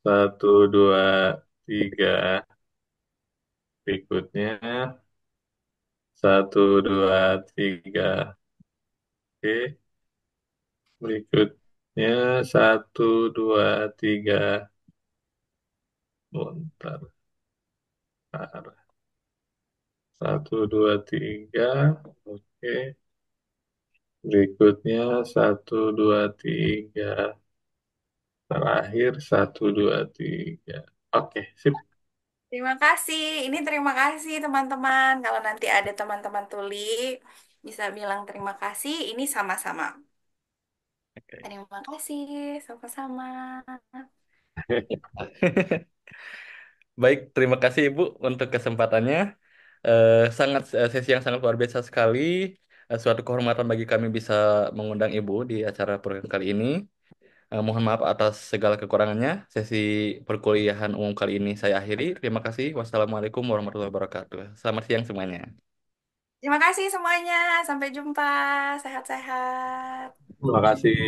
Satu, dua, tiga. Berikutnya. Satu, dua, tiga. Oke. Berikutnya. Satu, dua, tiga. Bentar. Satu, dua, tiga. Oke. Berikutnya satu, dua, tiga. Terakhir satu, dua, tiga. Oke, sip. Terima kasih. Ini terima kasih teman-teman. Kalau nanti ada teman-teman tuli bisa bilang terima kasih. Ini sama-sama. Oke. Terima kasih. Sama-sama. Baik, terima kasih Ibu untuk kesempatannya. Sangat sesi yang sangat luar biasa sekali. Suatu kehormatan bagi kami bisa mengundang Ibu di acara program kali ini. Mohon maaf atas segala kekurangannya. Sesi perkuliahan umum kali ini saya akhiri. Terima kasih. Wassalamualaikum warahmatullahi wabarakatuh. Selamat siang semuanya. Terima kasih semuanya. Sampai jumpa. Sehat-sehat. Terima kasih.